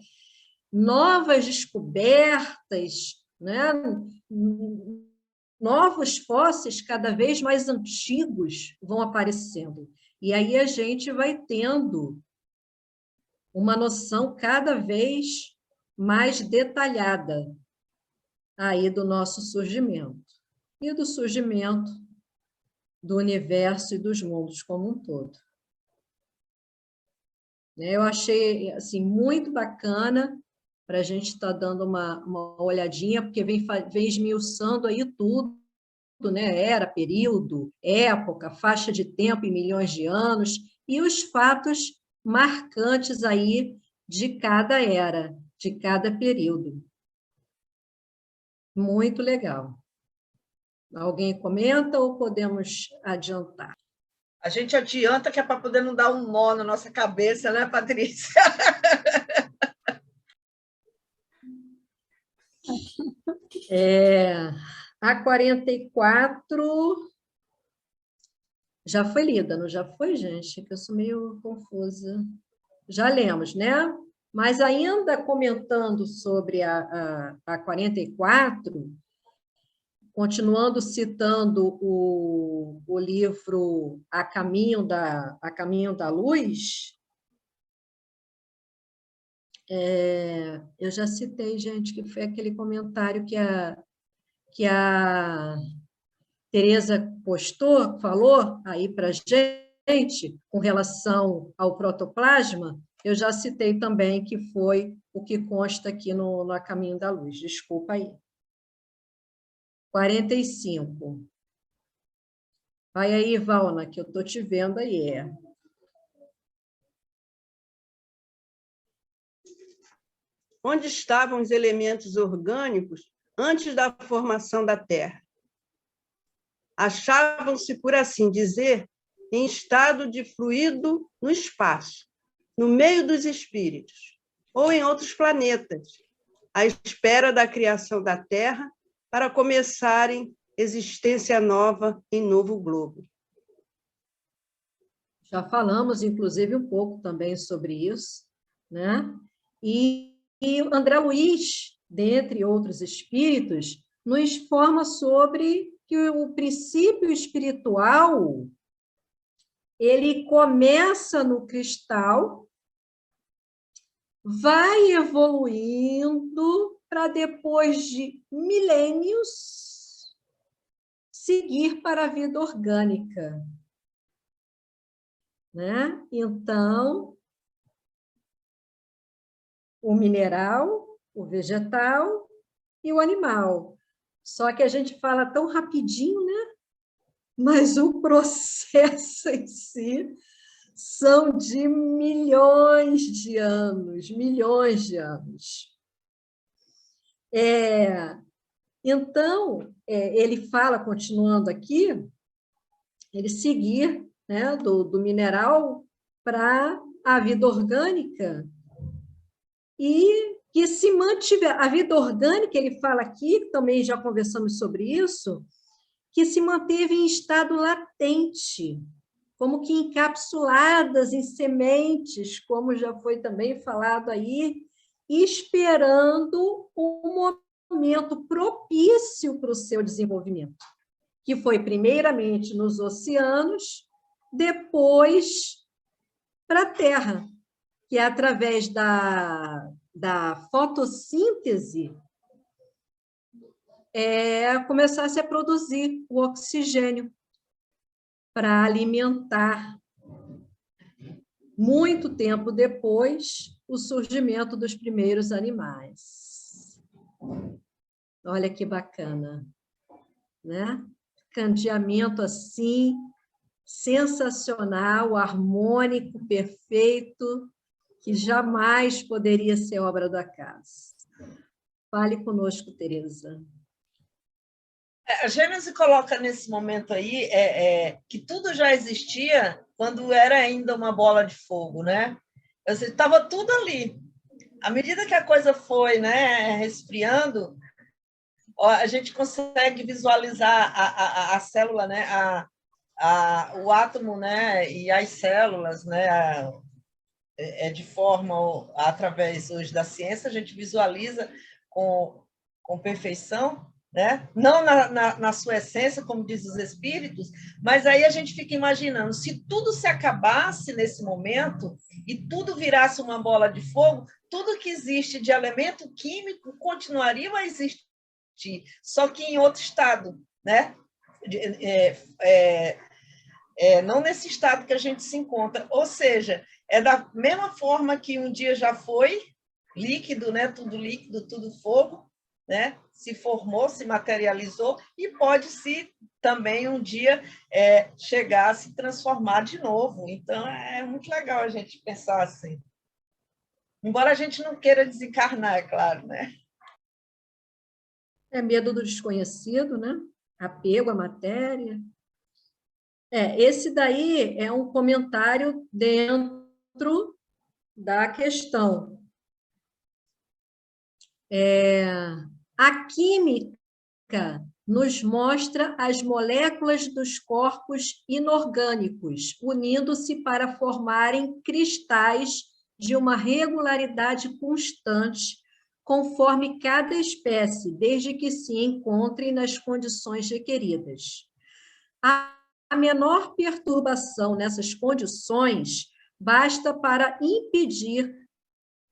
novas descobertas, né? Novos fósseis cada vez mais antigos vão aparecendo. E aí a gente vai tendo uma noção cada vez mais detalhada aí do nosso surgimento e do surgimento do universo e dos mundos como um todo. Eu achei assim, muito bacana para a gente estar dando uma olhadinha, porque vem esmiuçando aí tudo, né? Era, período, época, faixa de tempo em milhões de anos, e os fatos marcantes aí de cada era, de cada período. Muito legal. Alguém comenta ou podemos adiantar? A gente adianta que é para poder não dar um nó na nossa cabeça, né, Patrícia? A 44 já foi lida, não já foi, gente? Que eu sou meio confusa. Já lemos, né? Mas ainda comentando sobre a 44, continuando citando o livro A Caminho da Luz, eu já citei, gente, que foi aquele comentário que a Tereza postou, falou aí para a gente, com relação ao protoplasma, eu já citei também que foi o que consta aqui no A Caminho da Luz. Desculpa aí. 45. Vai aí, Valna, que eu estou te vendo aí. Onde estavam os elementos orgânicos antes da formação da Terra? Achavam-se, por assim dizer, em estado de fluido no espaço, no meio dos espíritos, ou em outros planetas, à espera da criação da Terra para começarem existência nova em novo globo. Já falamos, inclusive, um pouco também sobre isso, né? E André Luiz, dentre outros espíritos, nos informa sobre que o princípio espiritual ele começa no cristal, vai evoluindo para depois de milênios seguir para a vida orgânica, né? Então, o mineral, o vegetal e o animal. Só que a gente fala tão rapidinho, né? Mas o processo em si são de milhões de anos, milhões de anos. Então, ele fala, continuando aqui, ele seguir, né, do mineral para a vida orgânica, e que se mantiver a vida orgânica, ele fala aqui, também já conversamos sobre isso, que se manteve em estado latente, como que encapsuladas em sementes, como já foi também falado aí, esperando um momento propício para o seu desenvolvimento, que foi primeiramente nos oceanos, depois para a Terra, que é através da fotossíntese começasse a produzir o oxigênio para alimentar, muito tempo depois, o surgimento dos primeiros animais. Olha que bacana, né? Candeamento assim, sensacional, harmônico, perfeito, que jamais poderia ser obra do acaso. Fale conosco, Tereza. A Gênese coloca nesse momento aí que tudo já existia quando era ainda uma bola de fogo, né? Estava tudo ali. À medida que a coisa foi, né, resfriando, a gente consegue visualizar a célula, né, o átomo, né, e as células, né, de forma, através hoje da ciência, a gente visualiza com perfeição, né? Não na sua essência, como diz os espíritos, mas aí a gente fica imaginando, se tudo se acabasse nesse momento e tudo virasse uma bola de fogo, tudo que existe de elemento químico continuaria a existir, só que em outro estado, né? Não nesse estado que a gente se encontra, ou seja, é da mesma forma que um dia já foi líquido, né? Tudo líquido, tudo fogo, né? Se formou, se materializou, e pode-se também um dia chegar a se transformar de novo. Então, é muito legal a gente pensar assim. Embora a gente não queira desencarnar, é claro, né? É medo do desconhecido, né? Apego à matéria. Esse daí é um comentário dentro da questão. A química nos mostra as moléculas dos corpos inorgânicos, unindo-se para formarem cristais de uma regularidade constante, conforme cada espécie, desde que se encontrem nas condições requeridas. A menor perturbação nessas condições basta para impedir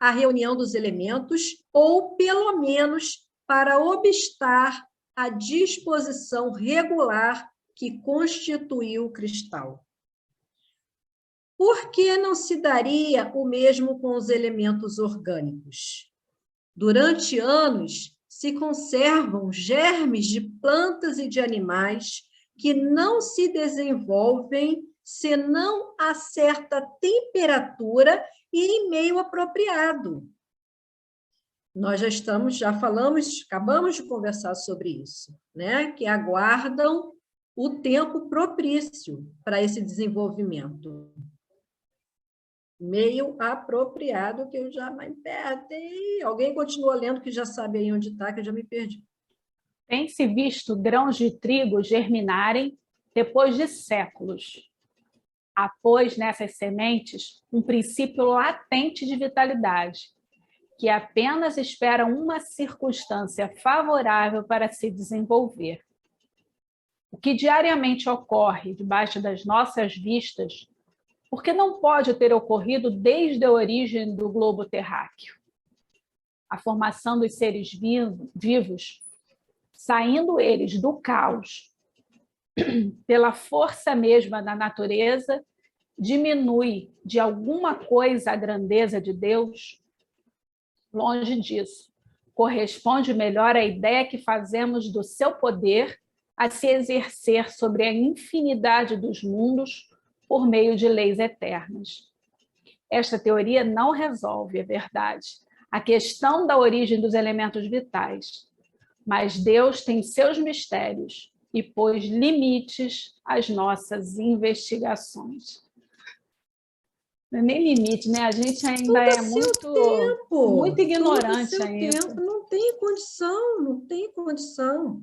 a reunião dos elementos, ou, pelo menos, para obstar a disposição regular que constituiu o cristal. Por que não se daria o mesmo com os elementos orgânicos? Durante anos, se conservam germes de plantas e de animais que não se desenvolvem senão a certa temperatura e em meio apropriado. Nós já falamos, acabamos de conversar sobre isso, né? Que aguardam o tempo propício para esse desenvolvimento. Meio apropriado, que eu já me perdi. Alguém continua lendo que já sabe aí onde está, que eu já me perdi. Tem-se visto grãos de trigo germinarem depois de séculos. Após nessas sementes um princípio latente de vitalidade, que apenas espera uma circunstância favorável para se desenvolver. O que diariamente ocorre debaixo das nossas vistas, porque não pode ter ocorrido desde a origem do globo terráqueo. A formação dos seres vivos, saindo eles do caos, pela força mesma da natureza, diminui de alguma coisa a grandeza de Deus? Longe disso. Corresponde melhor à ideia que fazemos do seu poder a se exercer sobre a infinidade dos mundos por meio de leis eternas. Esta teoria não resolve, é verdade, a questão da origem dos elementos vitais, mas Deus tem seus mistérios e pôs limites às nossas investigações. Não é nem limite, né? A gente ainda é muito ignorante ainda. Não tem condição,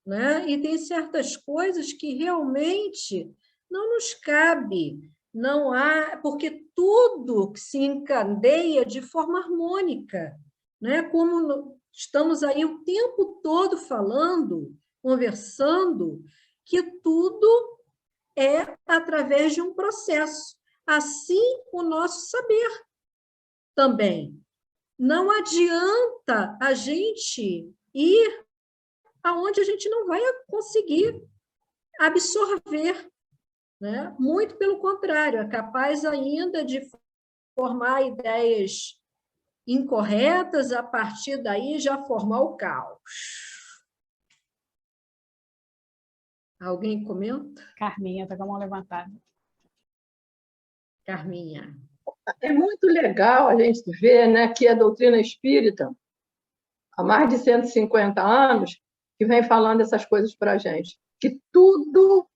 né? E tem certas coisas que realmente não nos cabe, não há, porque tudo se encadeia de forma harmônica, né? Como estamos aí o tempo todo falando, conversando, que tudo é através de um processo. Assim, o nosso saber também. Não adianta a gente ir aonde a gente não vai conseguir absorver, né? Muito pelo contrário, é capaz ainda de formar ideias incorretas, a partir daí já formar o caos. Alguém comenta? Carminha está com a mão levantada. Carminha. É muito legal a gente ver, né, que a doutrina espírita, há mais de 150 anos, que vem falando essas coisas para a gente, que tudo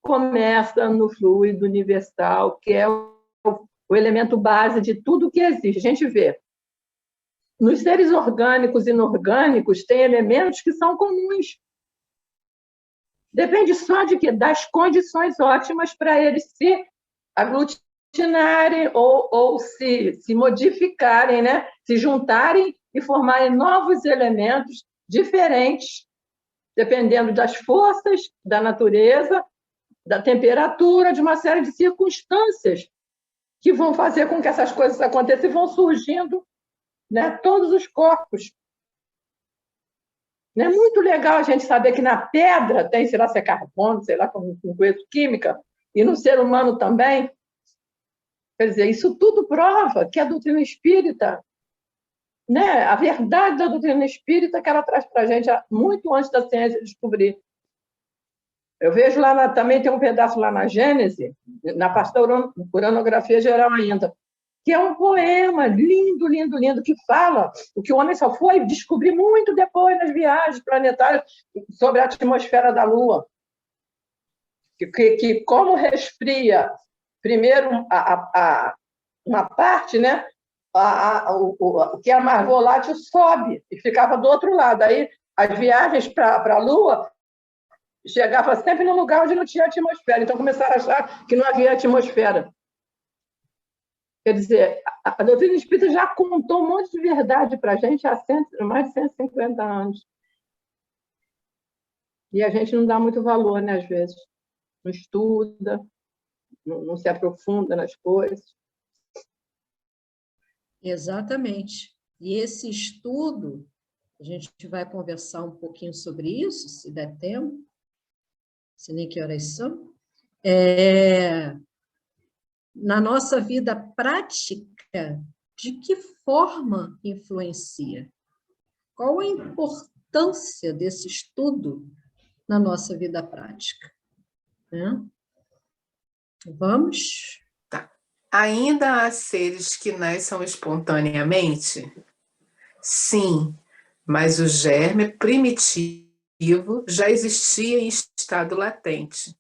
começa no fluido universal, que é o elemento base de tudo que existe. A gente vê, nos seres orgânicos e inorgânicos, tem elementos que são comuns. Depende só de quê? Das condições ótimas para eles se aglutinarem ou se modificarem, né? Se juntarem e formarem novos elementos diferentes, dependendo das forças da natureza, da temperatura, de uma série de circunstâncias que vão fazer com que essas coisas aconteçam e vão surgindo, né, todos os corpos. É muito legal a gente saber que na pedra tem, sei lá, se é carbono, sei lá, como conheço química, e no ser humano também. Quer dizer, isso tudo prova que a doutrina espírita, né, a verdade da doutrina espírita que ela traz para a gente muito antes da ciência descobrir. Eu vejo lá, também tem um pedaço lá na Gênese, na parte da uranografia geral ainda, que é um poema lindo, lindo, lindo, que fala o que o homem só foi descobrir muito depois nas viagens planetárias sobre a atmosfera da Lua. Que como resfria primeiro uma parte, né? O que é mais volátil sobe e ficava do outro lado. Aí as viagens para a Lua chegava sempre num lugar onde não tinha atmosfera. Então começaram a achar que não havia atmosfera. Quer dizer, a doutrina espírita já contou um monte de verdade para a gente há mais de 150 anos. E a gente não dá muito valor, né, às vezes. Não estuda, não se aprofunda nas coisas. Exatamente. E esse estudo, a gente vai conversar um pouquinho sobre isso, se der tempo, se nem que horas são, na nossa vida prática, de que forma influencia? Qual a importância desse estudo na nossa vida prática? Né? Vamos? Ainda há seres que nascem espontaneamente? Sim, mas o germe primitivo já existia em estado latente.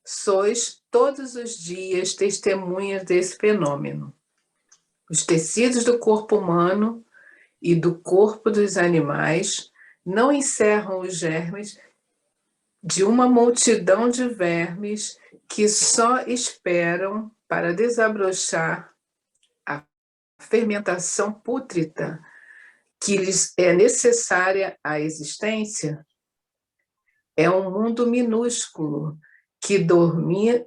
Sois todos os dias testemunhas desse fenômeno. Os tecidos do corpo humano e do corpo dos animais não encerram os germes de uma multidão de vermes que só esperam para desabrochar a fermentação pútrida que lhes é necessária à existência. É um mundo minúsculo que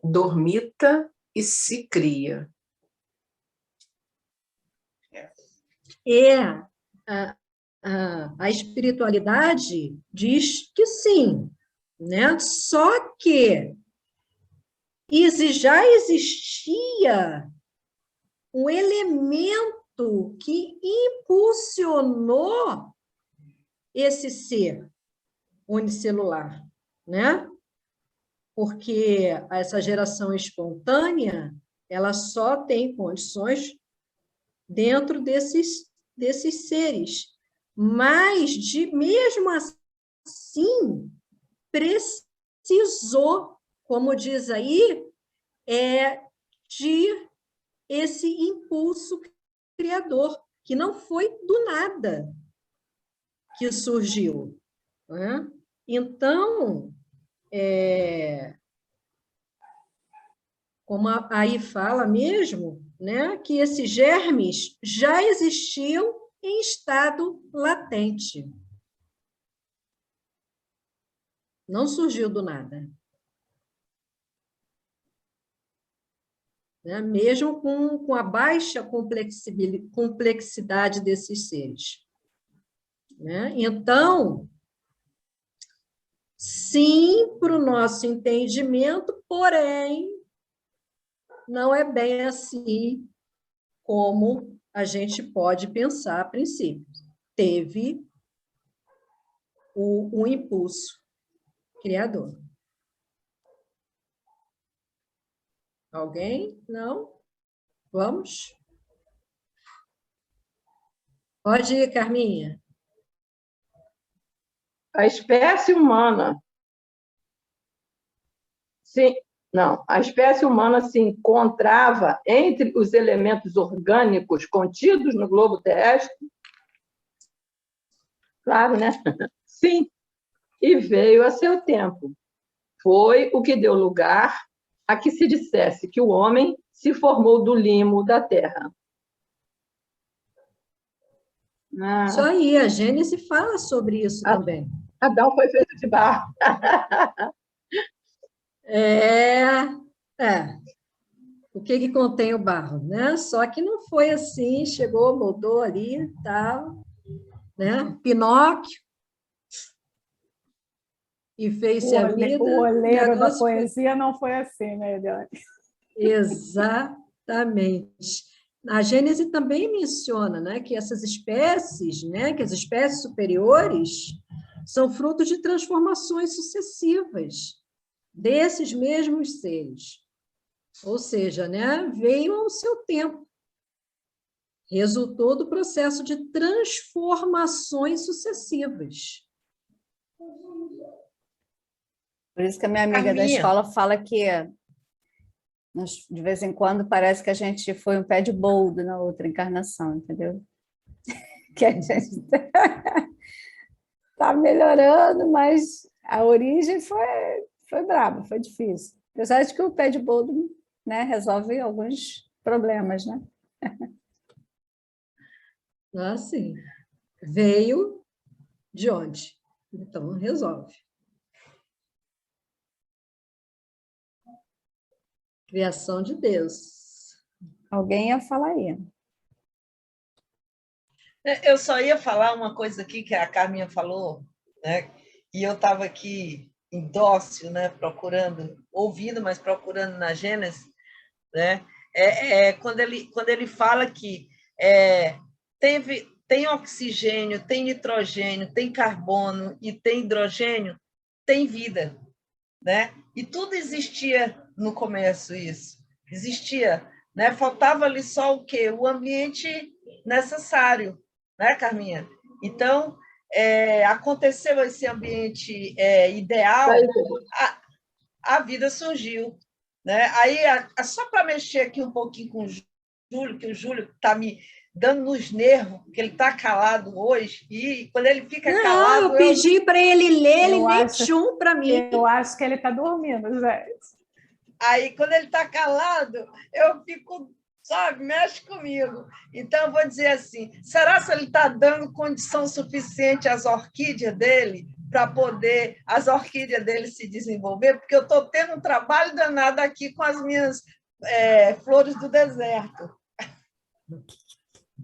dormita e se cria. A espiritualidade diz que sim, né? Só que já existia um elemento que impulsionou esse ser unicelular, né? Porque essa geração espontânea, ela só tem condições dentro desses seres, mas mesmo assim precisou, como diz aí, de esse impulso criador, que não foi do nada que surgiu. Né? Então, como aí fala mesmo, né, que esses germes já existiam em estado latente. Não surgiu do nada. Né? Mesmo com a baixa complexidade desses seres. Né? Então, sim, para o nosso entendimento, porém, não é bem assim como a gente pode pensar a princípio. Teve o impulso criador. Alguém? Não? Vamos? Pode ir, Carminha. A espécie humana a espécie humana se encontrava entre os elementos orgânicos contidos no globo terrestre? Claro, né? Sim. E veio a seu tempo. Foi o que deu lugar a que se dissesse que o homem se formou do limo da terra. Isso aí, a Gênese fala sobre isso também. Adão foi feito de barro. O que contém o barro, né? Só que não foi assim, chegou, moldou ali, tal, né? Pinóquio, e fez-se a vida. O olheiro da poesia não foi assim, né, Eliane? Exatamente. A Gênese também menciona, né, que essas espécies, né, que as espécies superiores são frutos de transformações sucessivas desses mesmos seres. Ou seja, né, veio ao seu tempo. resultou do processo de transformações sucessivas. Por isso que a minha amiga da Carminha. escola fala que de vez em quando parece que a gente foi um pé de boldo na outra encarnação, entendeu? Que a gente está melhorando, mas a origem foi braba, foi difícil. Apesar de que o pé de boldo, né, resolve alguns problemas, né? Assim, veio de onde? Então, resolve. Criação de Deus. Alguém ia falar aí. Eu só ia falar uma coisa aqui que a Carminha falou, né? E eu estava aqui em dócil, né? Procurando, ouvindo, mas procurando na Gênesis, né? Quando ele fala que tem oxigênio, tem nitrogênio, tem carbono e tem hidrogênio, tem vida, né? E tudo existia no começo, isso. Existia, né? Faltava ali só o quê? O ambiente necessário, né, Carminha? Então, aconteceu esse ambiente ideal, a vida surgiu, né? Aí, só para mexer aqui um pouquinho com o Júlio, que o Júlio está me dando nos nervos, porque ele está calado hoje, e quando ele fica calado... Eu pedi para ele ler, ele nem tchum para mim. Eu acho que ele está dormindo, gente. Aí, quando ele está calado, eu fico, sabe, mexe comigo. Então, eu vou dizer assim, será que ele está dando condição suficiente às orquídeas dele para poder as orquídeas dele se desenvolver? Porque eu estou tendo um trabalho danado aqui com as minhas flores do deserto.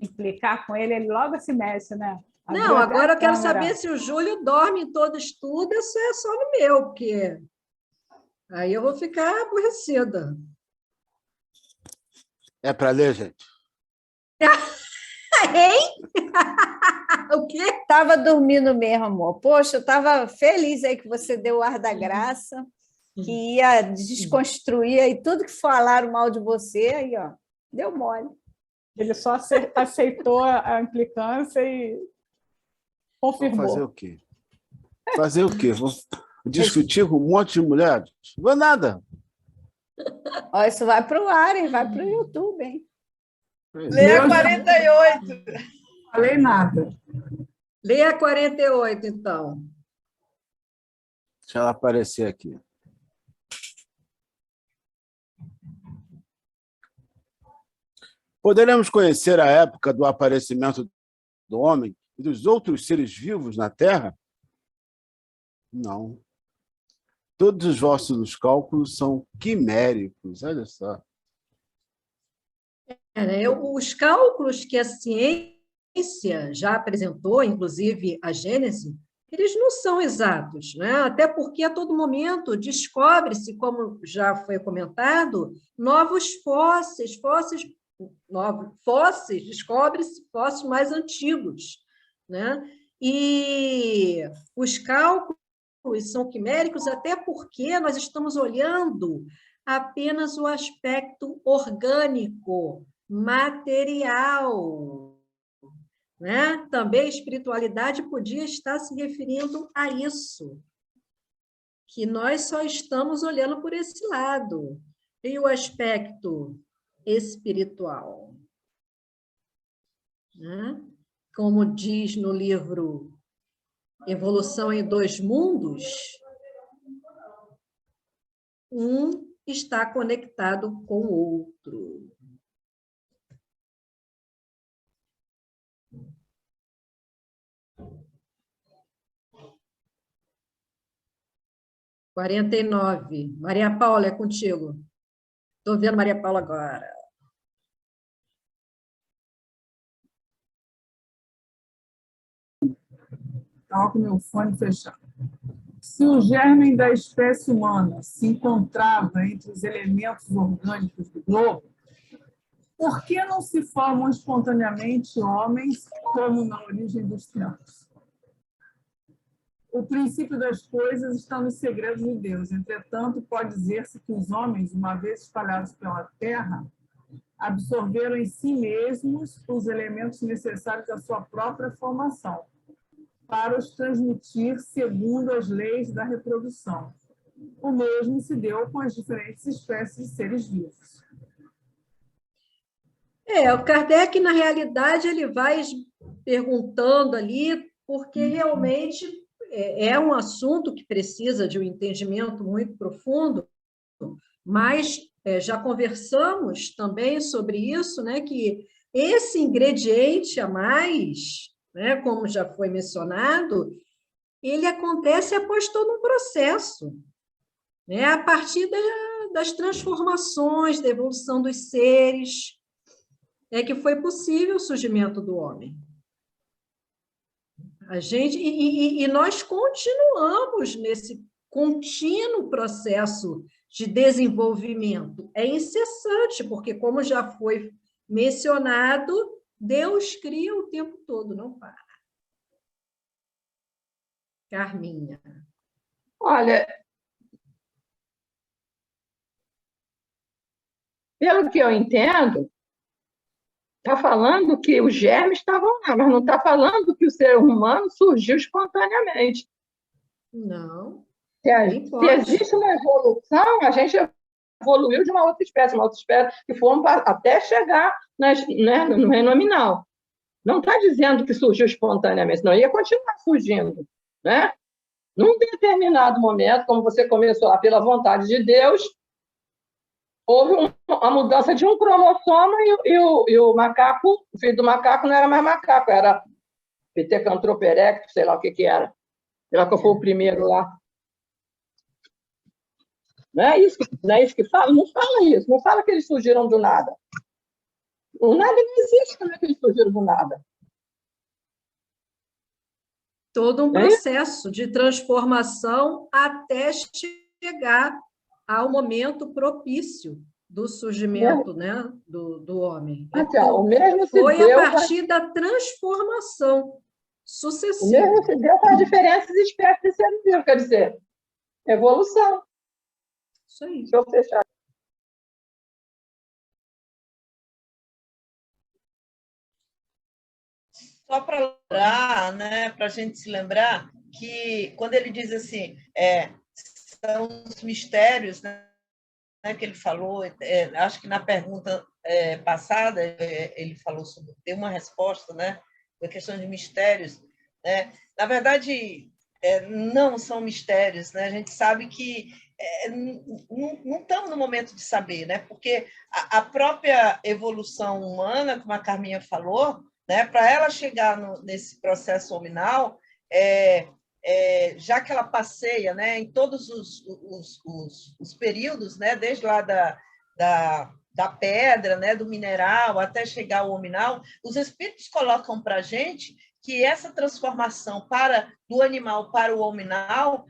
Implicar com ele logo se mexe, né? Não, agora eu quero saber se o Júlio dorme em todo estudo, isso é só no meu, porque aí eu vou ficar aborrecida. É para ler, gente? Hein? O quê? Estava dormindo mesmo, amor. Poxa, eu estava feliz aí que você deu o ar da graça, que ia desconstruir aí tudo que falaram mal de você, aí, ó, deu mole. Ele só aceitou a implicância e confirmou. Fazer o quê? Fazer o quê? Vou discutir com um monte de mulheres? Não vou nada. Ó, isso vai para o ar, hein? Vai para o YouTube, hein? Leia 48. Não falei nada. Leia 48, então. Deixa ela aparecer aqui. Poderemos conhecer a época do aparecimento do homem e dos outros seres vivos na Terra? Não. Todos os vossos cálculos são quiméricos, olha só. Os cálculos que a ciência já apresentou, inclusive a Gênese, eles não são exatos, né? Até porque a todo momento descobre-se, como já foi comentado, novos fósseis, descobre-se fósseis mais antigos, né? E os cálculos são quiméricos até porque nós estamos olhando apenas o aspecto orgânico, material, né? Também a espiritualidade podia estar se referindo a isso, que nós só estamos olhando por esse lado. E o aspecto espiritual, né? Como diz no livro Evolução em Dois Mundos, um está conectado com o outro. – 49. Maria Paula, é contigo. Estou vendo Maria Paula agora. Estava com meu fone fechado. Se o germe da espécie humana se encontrava entre os elementos orgânicos do globo, por que não se formam espontaneamente homens como na origem dos tempos? O princípio das coisas está nos segredos de Deus. Entretanto, pode dizer-se que os homens, uma vez espalhados pela terra, absorveram em si mesmos os elementos necessários à sua própria formação, para os transmitir segundo as leis da reprodução. O mesmo se deu com as diferentes espécies de seres vivos. O Kardec, na realidade, ele vai perguntando ali, porque realmente é um assunto que precisa de um entendimento muito profundo, mas já conversamos também sobre isso, né, que esse ingrediente a mais, né, como já foi mencionado, ele acontece após todo um processo, né, a partir das transformações, da evolução dos seres, é que foi possível o surgimento do homem. A gente, e nós continuamos nesse contínuo processo de desenvolvimento. É incessante, porque, como já foi mencionado, Deus cria o tempo todo, não para. Carminha. Olha, pelo que eu entendo, está falando que os germes estavam lá, mas não está falando que o ser humano surgiu espontaneamente. Não. Se existe uma evolução, a gente evoluiu de uma outra espécie que fomos até chegar no reino nominal. Não está dizendo que surgiu espontaneamente, não ia continuar surgindo, né? Num determinado momento, como você começou lá, pela vontade de Deus, houve a mudança de um cromossomo e o macaco, o filho do macaco não era mais macaco, era Pithecanthropus erectus, sei lá o que era. Sei lá qual foi o primeiro lá. Não é isso que fala? Não fala isso, não fala que eles surgiram do nada. O nada não existe, como é que eles surgiram do nada? Todo um processo de transformação até chegar ao momento propício do surgimento, né, do homem. O mesmo foi a partir da transformação sucessiva. O mesmo se deu com as diferentes espécies de seres vivos, quer dizer, evolução. Isso aí. Deixa eu fechar. Só para lembrar, né, para a gente se lembrar que quando ele diz assim, são os mistérios, né, que ele falou, acho que na pergunta passada ele falou sobre, deu uma resposta, né, da questão de mistérios, né? Na verdade, não são mistérios, né? A gente sabe que não estamos no momento de saber, né? Porque a própria evolução humana, como a Carminha falou, né, para ela chegar nesse processo hominal, já que ela passeia, né, em todos os períodos, né, desde lá da pedra, né, do mineral, até chegar ao hominal, os espíritos colocam para a gente que essa transformação do animal para o hominal,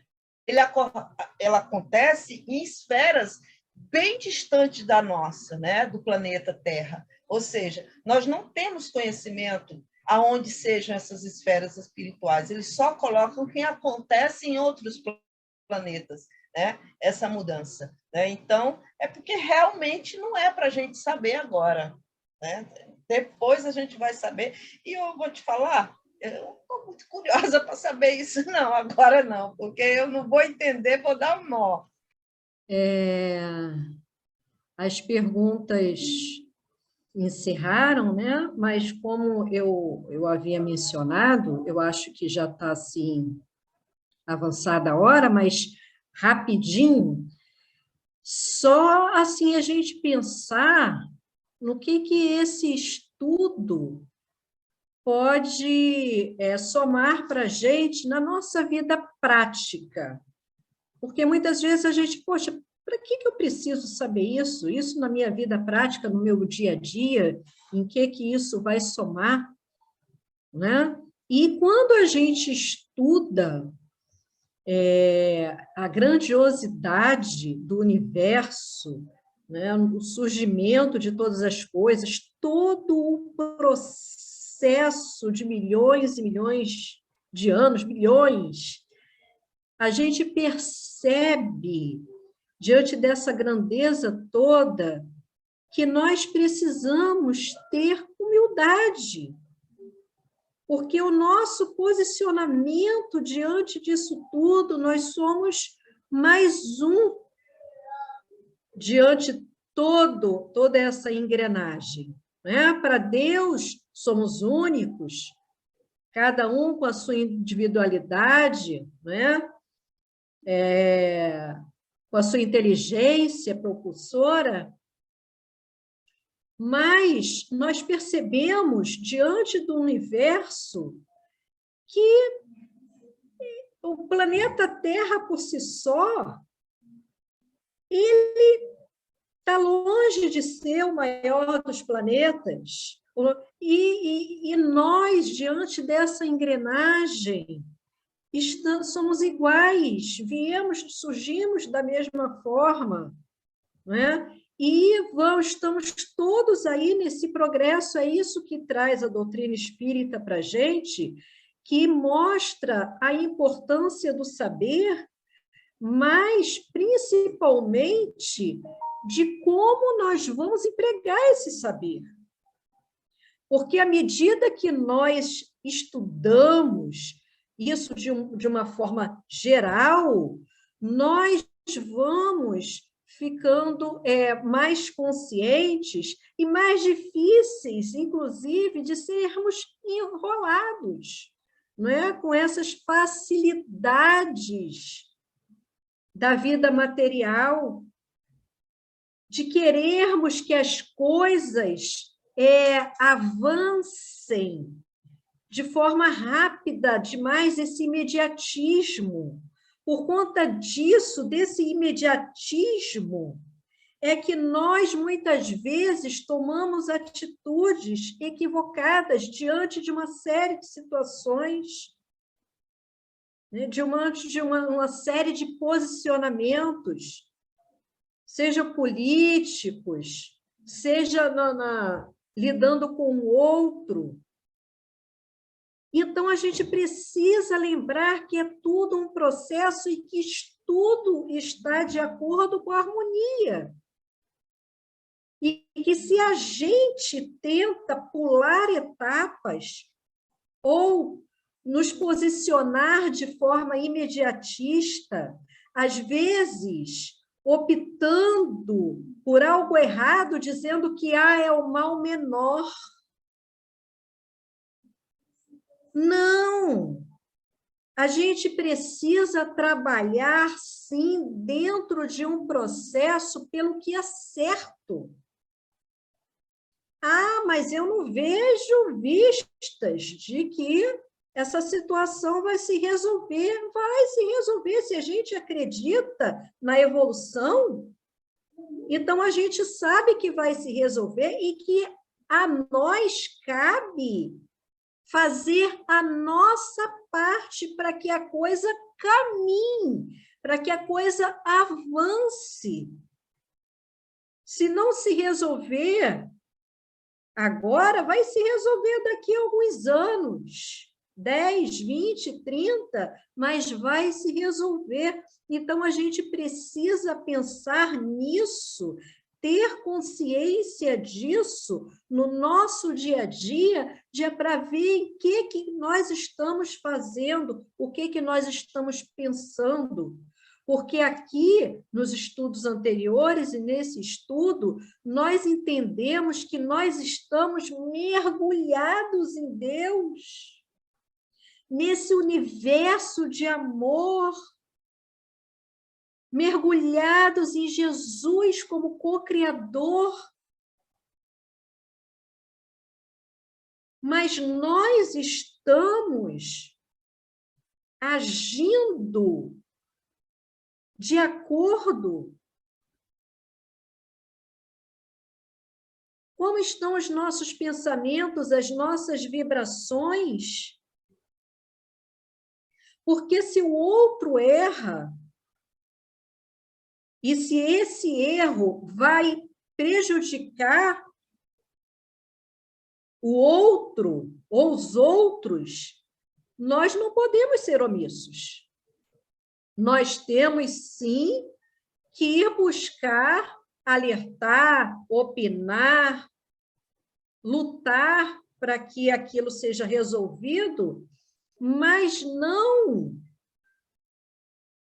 ela acontece em esferas bem distantes da nossa, né, do planeta Terra. Ou seja, nós não temos conhecimento aonde sejam essas esferas espirituais. Eles só colocam que acontece em outros planetas, né, essa mudança. Né? Então, é porque realmente não é para a gente saber agora. Né? Depois a gente vai saber. E eu vou te falar, eu estou muito curiosa para saber isso. Não, agora não, porque eu não vou entender, vou dar um nó. As perguntas encerraram, né? Mas como eu havia mencionado, eu acho que já está assim avançada a hora, mas rapidinho, só assim a gente pensar no que esse estudo pode somar para a gente na nossa vida prática. Porque muitas vezes a gente, poxa, para que eu preciso saber isso? Isso na minha vida prática, no meu dia a dia, em que isso vai somar? Né? E quando a gente estuda a grandiosidade do universo, né? O surgimento de todas as coisas, todo o processo de milhões e milhões de anos, bilhões, a gente percebe, diante dessa grandeza toda, que nós precisamos ter humildade, porque o nosso posicionamento diante disso tudo, nós somos mais um diante de toda essa engrenagem, né? Para Deus, somos únicos, cada um com a sua individualidade, né? Com a sua inteligência propulsora, mas nós percebemos, diante do universo, que o planeta Terra, por si só, ele está longe de ser o maior dos planetas. E nós, diante dessa engrenagem, somos iguais, surgimos da mesma forma, não é? E estamos todos aí nesse progresso, é isso que traz a doutrina espírita para a gente, que mostra a importância do saber, mas principalmente de como nós vamos empregar esse saber. Porque à medida que nós estudamos isso de uma forma geral, nós vamos ficando mais conscientes e mais difíceis, inclusive, de sermos enrolados, não é? Com essas facilidades da vida material, de querermos que as coisas avancem de forma rápida, demais esse imediatismo. Por conta disso, desse imediatismo, é que nós, muitas vezes, tomamos atitudes equivocadas diante de uma série de situações, né? Diante de uma série de posicionamentos, seja políticos, seja lidando com o outro. Então, a gente precisa lembrar que é tudo um processo e que tudo está de acordo com a harmonia. E que se a gente tenta pular etapas ou nos posicionar de forma imediatista, às vezes optando por algo errado, dizendo que é o mal menor. Não! A gente precisa trabalhar, sim, dentro de um processo pelo que é certo. Mas eu não vejo vistas de que essa situação vai se resolver. Vai se resolver. Se a gente acredita na evolução, então a gente sabe que vai se resolver e que a nós cabe fazer a nossa parte para que a coisa caminhe, para que a coisa avance. Se não se resolver agora, vai se resolver daqui a alguns anos, 10, 20, 30, mas vai se resolver. Então, a gente precisa pensar nisso, ter consciência disso no nosso dia a dia, para ver em que nós estamos fazendo, o que nós estamos pensando. Porque aqui, nos estudos anteriores e nesse estudo, nós entendemos que nós estamos mergulhados em Deus, nesse universo de amor, mergulhados em Jesus como co-criador. Mas nós estamos agindo de acordo. Como estão os nossos pensamentos, as nossas vibrações? Porque se o outro erra, e se esse erro vai prejudicar o outro ou os outros, nós não podemos ser omissos. Nós temos, sim, que ir buscar alertar, opinar, lutar para que aquilo seja resolvido, mas não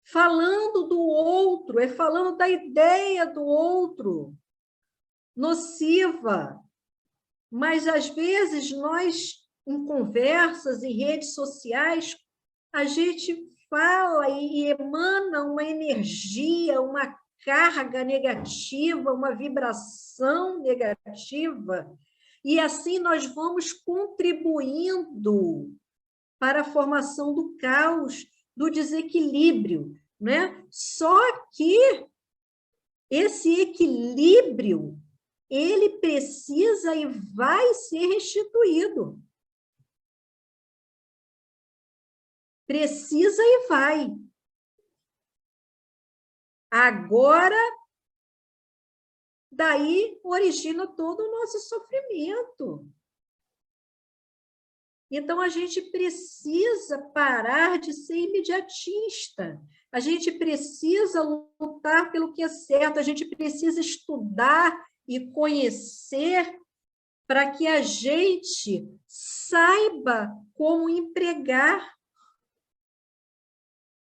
falando do outro, é falando da ideia do outro, nociva. Mas, às vezes, nós, em conversas, em redes sociais, a gente fala e emana uma energia, uma carga negativa, uma vibração negativa, e assim nós vamos contribuindo para a formação do caos, do desequilíbrio, né? Só que esse equilíbrio, ele precisa e vai ser restituído. Precisa e vai. Agora, daí origina todo o nosso sofrimento. Então, a gente precisa parar de ser imediatista. A gente precisa lutar pelo que é certo. A gente precisa estudar e conhecer para que a gente saiba como empregar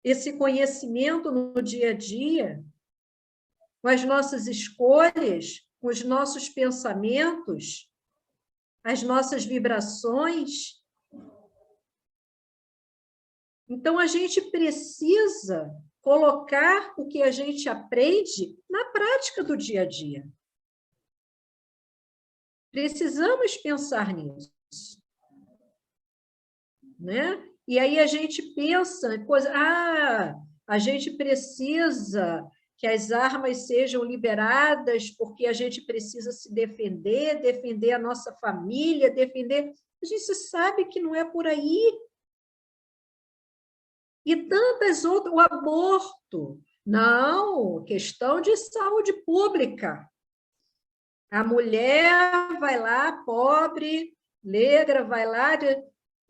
esse conhecimento no dia a dia, com as nossas escolhas, com os nossos pensamentos, as nossas vibrações. Então, a gente precisa colocar o que a gente aprende na prática do dia a dia. Precisamos pensar nisso, né? E aí a gente pensa, a gente precisa que as armas sejam liberadas porque a gente precisa se defender, defender a nossa família, defender... A gente sabe que não é por aí. E tantas outras... O aborto. Não, questão de saúde pública. A mulher vai lá, pobre, negra, vai lá...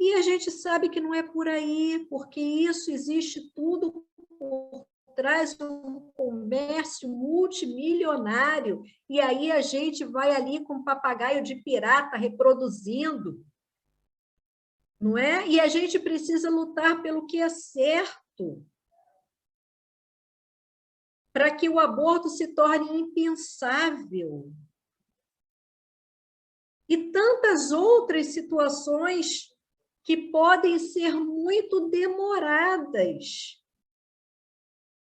E a gente sabe que não é por aí, porque isso existe tudo por trás de um comércio multimilionário, e aí a gente vai ali com um papagaio de pirata reproduzindo, não é? E a gente precisa lutar pelo que é certo, para que o aborto se torne impensável. E tantas outras situações que podem ser muito demoradas,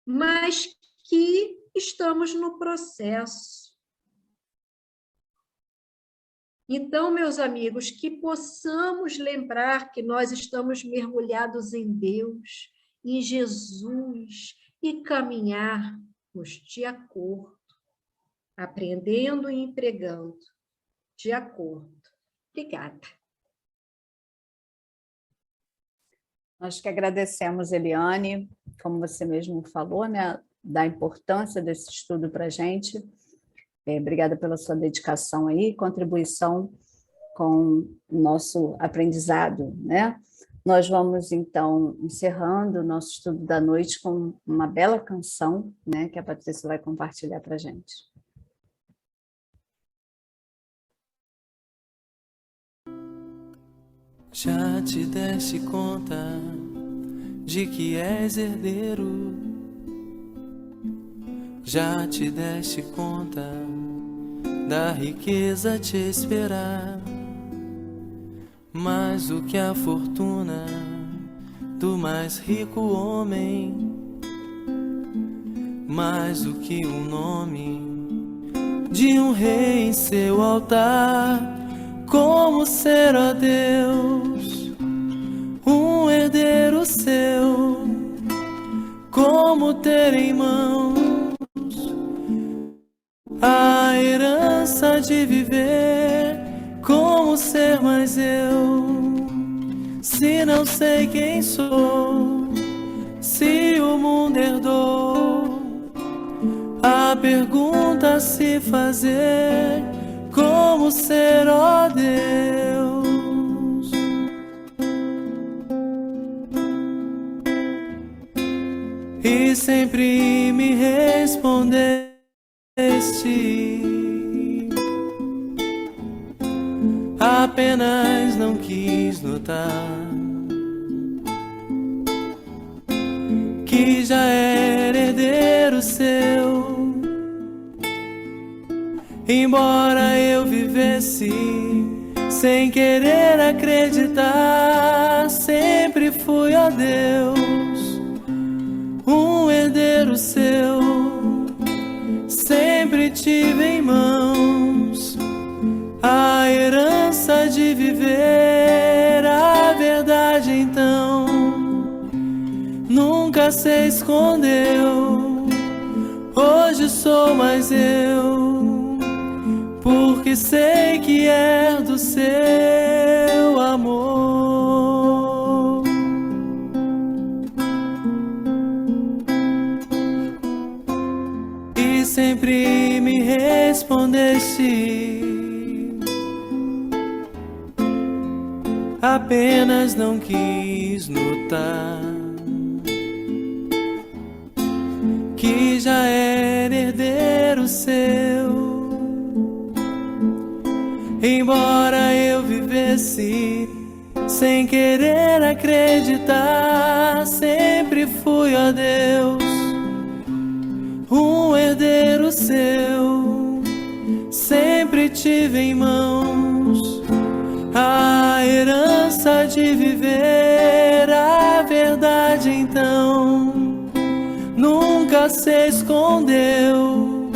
mas que estamos no processo. Então, meus amigos, que possamos lembrar que nós estamos mergulhados em Deus, em Jesus, e caminharmos de acordo, aprendendo e empregando de acordo. Obrigada. Nós que agradecemos, Eliane, como você mesmo falou, né, da importância desse estudo para a gente. Obrigada pela sua dedicação aí, contribuição com o nosso aprendizado, né? Nós vamos, então, encerrando o nosso estudo da noite com uma bela canção, né, que a Patrícia vai compartilhar para a gente. Já te deste conta de que és herdeiro? Já te deste conta da riqueza te esperar? Mais do que a fortuna do mais rico homem, mais do que o nome de um rei em seu altar. Como ser, ó Deus, um herdeiro seu? Como ter em mãos a herança de viver? Como ser mais eu, se não sei quem sou? Se o mundo herdou, a pergunta a se fazer: como ser, ó Deus? E sempre me respondeste esqueceste, apenas não quis notar que já era herdeiro seu. Embora eu vivesse sem querer acreditar, sempre fui, ó Deus, um herdeiro seu. Sempre tive em mãos a herança de viver a verdade, então nunca se escondeu. Hoje sou mais eu, porque sei que é do seu amor. E sempre me respondeste, apenas não quis notar que já era herdeiro seu. Embora eu vivesse sem querer acreditar, sempre fui, ó Deus, um herdeiro seu. Sempre tive em mãos a herança de viver a verdade, então nunca se escondeu.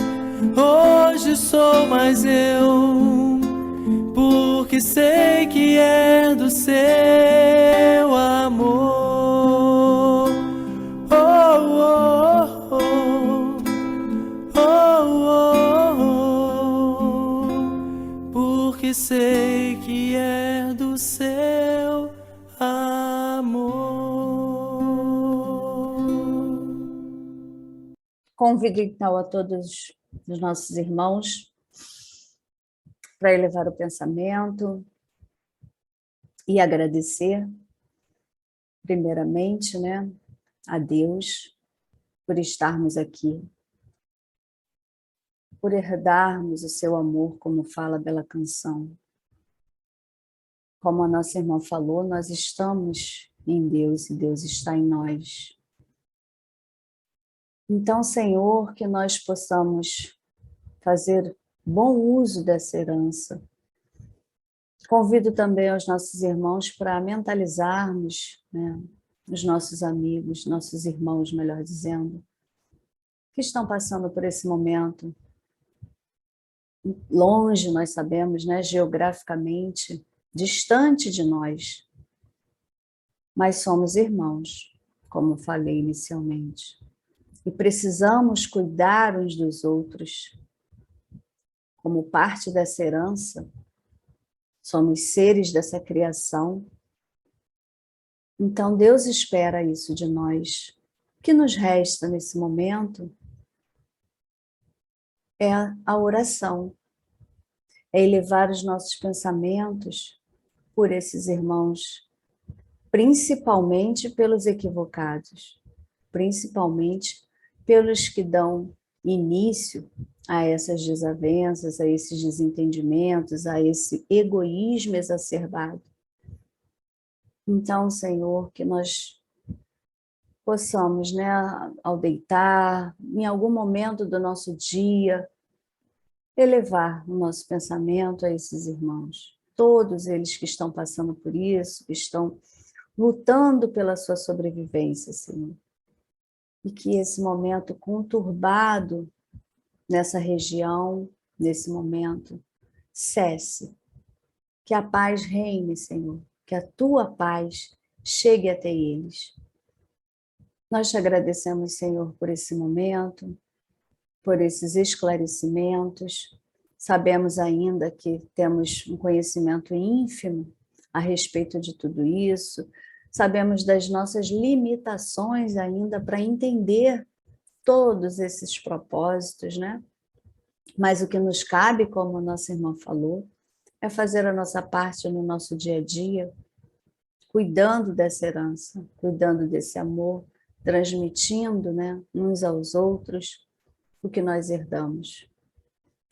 Hoje sou mais eu, porque sei que é do seu amor. Oh, oh, oh, oh, oh, oh, porque sei que é do seu amor. Convido então a todos os nossos irmãos para elevar o pensamento e agradecer, primeiramente, né, a Deus por estarmos aqui, por herdarmos o seu amor, como fala a bela canção. Como a nossa irmã falou, nós estamos em Deus e Deus está em nós. Então, Senhor, que nós possamos fazer bom uso dessa herança. Convido também os nossos irmãos para mentalizarmos, né, os nossos amigos, nossos irmãos, melhor dizendo, que estão passando por esse momento. Longe, nós sabemos, né, geograficamente, distante de nós, mas somos irmãos, como falei inicialmente. E precisamos cuidar uns dos outros. Como parte dessa herança, somos seres dessa criação. Então Deus espera isso de nós. O que nos resta nesse momento é a oração, é elevar os nossos pensamentos por esses irmãos, principalmente pelos equivocados, principalmente pelos que dão início a essas desavenças, a esses desentendimentos, a esse egoísmo exacerbado. Então, Senhor, que nós possamos, né, ao deitar, em algum momento do nosso dia, elevar o nosso pensamento a esses irmãos. Todos eles que estão passando por isso, que estão lutando pela sua sobrevivência, Senhor. E que esse momento conturbado nessa região, nesse momento, cesse. Que a paz reine, Senhor. Que a tua paz chegue até eles. Nós te agradecemos, Senhor, por esse momento, por esses esclarecimentos. Sabemos ainda que temos um conhecimento ínfimo a respeito de tudo isso. Sabemos das nossas limitações ainda para entender todos esses propósitos, né? Mas o que nos cabe, como a nossa irmã falou, é fazer a nossa parte no nosso dia a dia, cuidando dessa herança, cuidando desse amor, transmitindo, né, uns aos outros o que nós herdamos.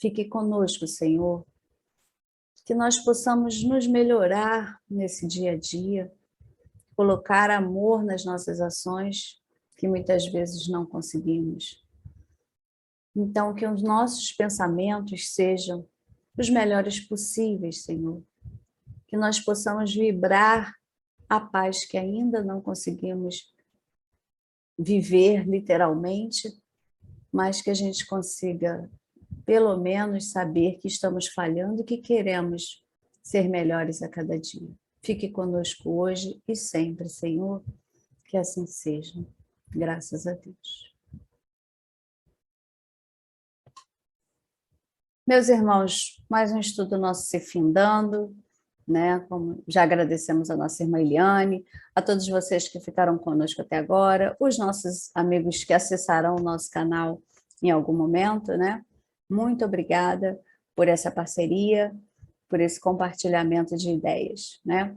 Fique conosco, Senhor, que nós possamos nos melhorar nesse dia a dia, colocar amor nas nossas ações, que muitas vezes não conseguimos. Então, que os nossos pensamentos sejam os melhores possíveis, Senhor. Que nós possamos vibrar a paz que ainda não conseguimos viver literalmente, mas que a gente consiga, pelo menos, saber que estamos falhando e que queremos ser melhores a cada dia. Fique conosco hoje e sempre, Senhor, que assim seja. Graças a Deus. Meus irmãos, mais um estudo nosso se findando, né? Como já agradecemos a nossa irmã Eliane, a todos vocês que ficaram conosco até agora, os nossos amigos que acessarão o nosso canal em algum momento, né? Muito obrigada por essa parceria, por esse compartilhamento de ideias, né?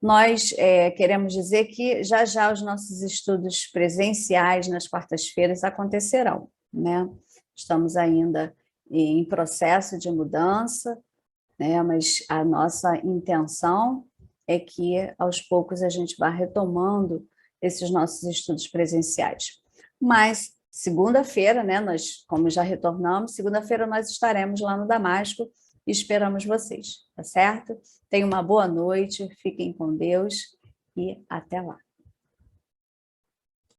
Nós queremos dizer que já os nossos estudos presenciais nas quartas-feiras acontecerão, né? Estamos ainda em processo de mudança, né? Mas a nossa intenção é que, aos poucos, a gente vá retomando esses nossos estudos presenciais. Mas, segunda-feira, né? Nós, como já retornamos, segunda-feira nós estaremos lá no Damasco e esperamos vocês, tá certo? Tenham uma boa noite, fiquem com Deus e até lá.